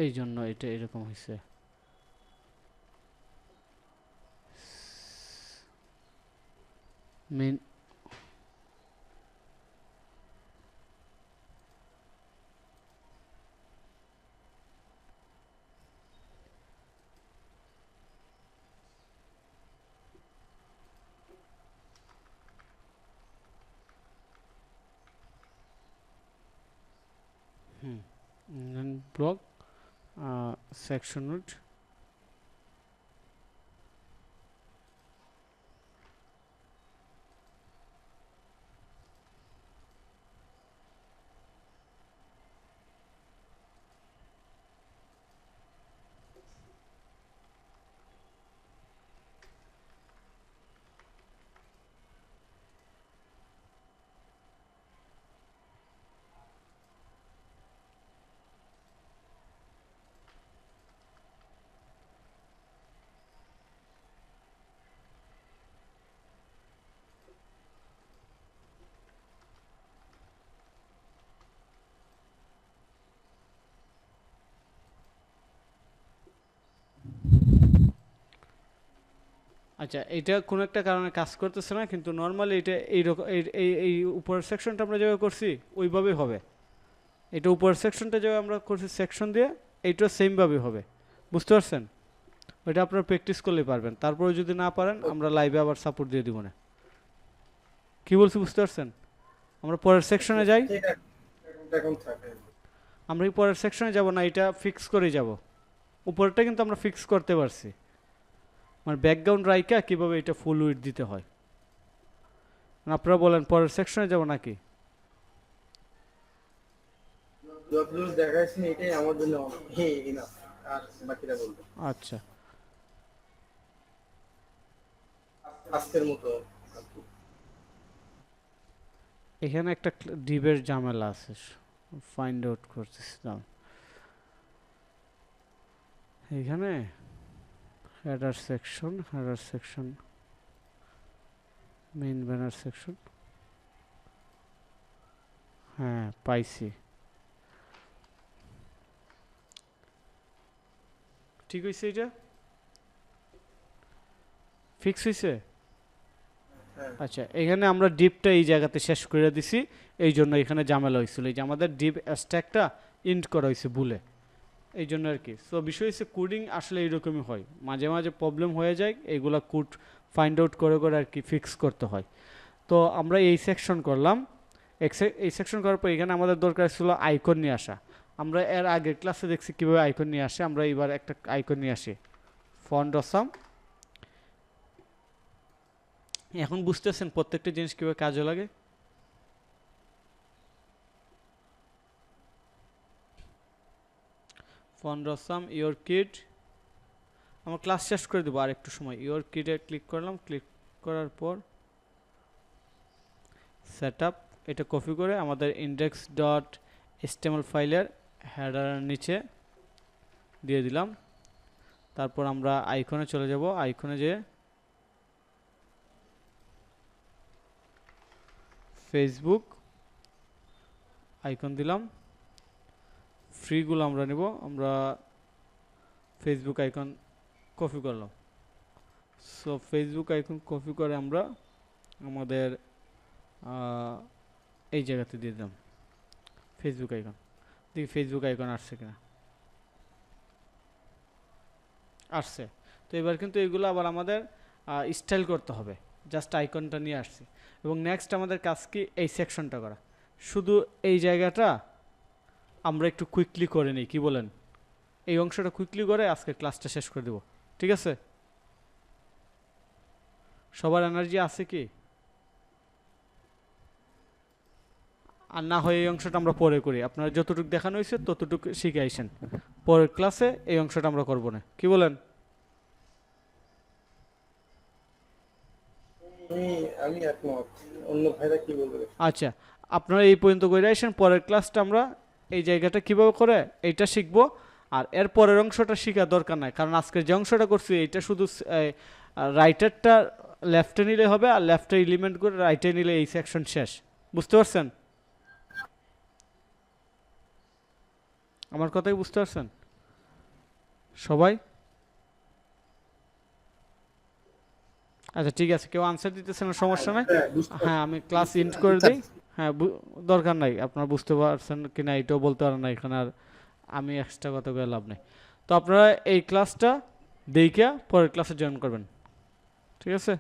এই জন্য এটা এরকম হয়েছে। মেন ব্লক সেকশন উইড, আচ্ছা, এটা কোনো একটা কারণে কাজ করতেছে না, কিন্তু নর্মালি এটা এইরকম, এই উপরের সেকশনটা আমরা যেভাবে করছি ওইভাবেই হবে। এটা উপরের সেকশনটা যেভাবে আমরা করছি সেকশন দিয়ে, এইটাও সেমভাবে হবে। বুঝতে পারছেন? ওইটা আপনারা প্র্যাকটিস করলে পারবেন। তারপরে যদি না পারেন আমরা লাইভে আবার সাপোর্ট দিয়ে দিব না। কি বলছি বুঝতে পারছেন? আমরা পরের সেকশনে যাই। ঠিক আছে, এখন থাকে। আমরা কি পরের সেকশনে যাব না এটা ফিক্স করে যাব? উপরটা কিন্তু আমরা ফিক্স করতে পারছি, মানে ব্যাকগ্রাউন্ড রাইকা কিভাবে এটা ফুল উইডথ দিতে হয়। আপনারা বলেন পরের সেকশনে যাব নাকি? যতদূর দেখাইছেন এটাই আমার জন্য ইনাফ, আর বাকিরা বলবো আচ্ছা, আজকের মতো আর কি। এখানে একটা ডিবের ঝামেলা আছে, ফাইন্ড আউট করতেছিলাম। এখানে header section main banner section, হ্যাঁ পাইছি। ঠিক হয়েছে, এটা ফিক্স হয়েছে। হ্যাঁ আচ্ছা, এখানে আমরা ডিপটা এই জায়গাতে শেষ করে দিছি, এই জন্য এখানে ঝামেলা হয়েছিল। এই যে আমাদের ডিপ স্ট্যাকটা ইন্ট করা হয়েছে ভুলে, এই জন্য আর কি। সো বিষয় হচ্ছে কোডিং আসলে এইরকমই হয়, মাঝে মাঝে প্রবলেম হয়ে যায়, এইগুলা কোড ফাইন্ড আউট করে করে আর কি ফিক্স করতে হয়। তো আমরা এই সেকশন করলাম, এই সেকশন করার পর এখানে আমাদের দরকার ছিল আইকন নিয়ে আসা। আমরা এর আগের ক্লাসে দেখছি কীভাবে আইকন নিয়ে আসে, আমরা এবার একটা আইকন নিয়ে আসি, ফন্ট অসাম। এখন বুঝতেছেন প্রত্যেকটা জিনিস কীভাবে কাজে লাগে। ফন্ট অসাম, ইওর কিড, আমার ক্লাস শেষ করে দেবো আর একটু সময়। ইওর কিডে ক্লিক করলাম, ক্লিক করার পর সেট আপ, এটা কপি করে আমাদের index.html ফাইলের হেডারের নিচে দিয়ে দিলাম। তারপর আমরা আইকনে চলে যাব, আইকনে যেয়ে ফেসবুক আইকন দিলাম। ফ্রিগুলো আমরা নেব, আমরা ফেসবুক আইকন কপি করলাম। সো ফেসবুক আইকন কপি করে আমরা আমাদের এই জায়গাতে দিয়ে দিলাম ফেসবুক আইকন। দেখি ফেসবুক আইকন আসছে কিনা, আসছে। তো এবার কিন্তু এগুলো আবার আমাদের স্টাইল করতে হবে, জাস্ট আইকনটা নিয়ে আসছি। এবং নেক্সট আমাদের কাজ কি, এই সেকশনটা করা। শুধু এই জায়গাটা আমরা একটু কুইকলি করে নিই, কি বলেন? এই অংশটা কুইকলি করে আজকে ক্লাসটা শেষ করে দেব, ঠিক আছে? সবার এনার্জি আছে কি? আর না হয় এই অংশটা আমরা পরে করি, আপনারা যতটুকু দেখানো হয়েছে ততটুকু শিখে আইসেন, পরের ক্লাসে এই অংশটা আমরা করব না, কি বলেন? আমি একমত, অন্য ভাইরা কি বলবে? আচ্ছা, আপনারা এই পর্যন্ত করে আসেন, পরের ক্লাসটা আমরা এই জায়গাটা কিভাবে করে এইটা শিখবো। আর এর পরের অংশটা শেখার দরকার নাই, কারণ আজকের যে অংশটা করছি এইটা শুধু রাইটারটা লেফটে নিলে হবে, আর লেফটে এলিমেন্ট করে রাইটে নিলে এই সেকশন শেষ। বুঝতে পারছেন আমার কথাই? বুঝতে পারছেন সবাই? আচ্ছা ঠিক আছে, কেউ আনসার দিতেছে না, সমস্যা নাই। হ্যাঁ, আমি ক্লাস এন্ড করে দিই। হ্যাঁ, দরকার নাই, আপনারা বুঝতে পারছেন কিনা এটাও বলতে পারেন না, এখানে আর আমি এক্সট্রা কথা বলে লাভ নেই। তো আপনারা এই ক্লাসটা দেখে পরের ক্লাসে জয়েন করবেন, ঠিক আছে?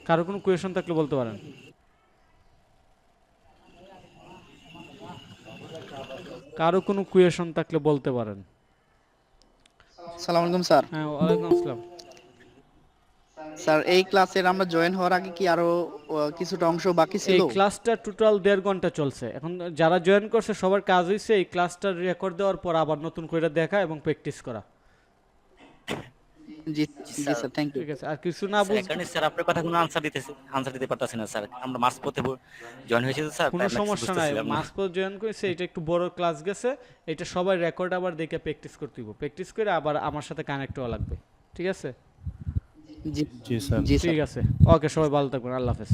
কারো কোনো কোয়েশন থাকলে বলতে পারেন। কারো কোনো কোয়েশন থাকলে বলতে পারেন। আসসালামু আলাইকুম স্যার। হ্যাঁ, ওয়ালাইকুম আসসালাম। স্যার এই ক্লাসের আমরা জয়েন হওয়ার আগে কি আরো কিছুটা অংশ বাকি ছিল? এই ক্লাসটা টোটাল 1.5 ঘন্টা চলছে। এখন যারা জয়েন করছে সবার কাজ হয়েছে এই ক্লাসটা রেকর্ড দেওয়ার পর আবার নতুন করে দেখা এবং প্র্যাকটিস করা, জি জি স্যার, থ্যাংক ইউ। ঠিক আছে? আর কিছু না স্যার বুঝ এখানে স্যার আপনার কথা কোনো আনসার দিতে পারতাছি না স্যার, আমরা মাস পথে জয়েন হয়েছি তো স্যার, কোনো তাই আমরা কিছু সমস্যা নাই, বুঝতেছিলাম না। মাসপর জয়েন করেছে, এটা একটু বড় ক্লাস গেছে, এটা সবাই রেকর্ড আবার দেখে প্র্যাকটিস করতে হবে, প্র্যাকটিস করে আবার আমার সাথে কানেক্ট হওয়া লাগবে, ঠিক আছে? জি জি স্যার। জি স্যার। ঠিক আছে, ওকে, সবাই ভালো থাকবেন, আল্লাহ হাফেজ।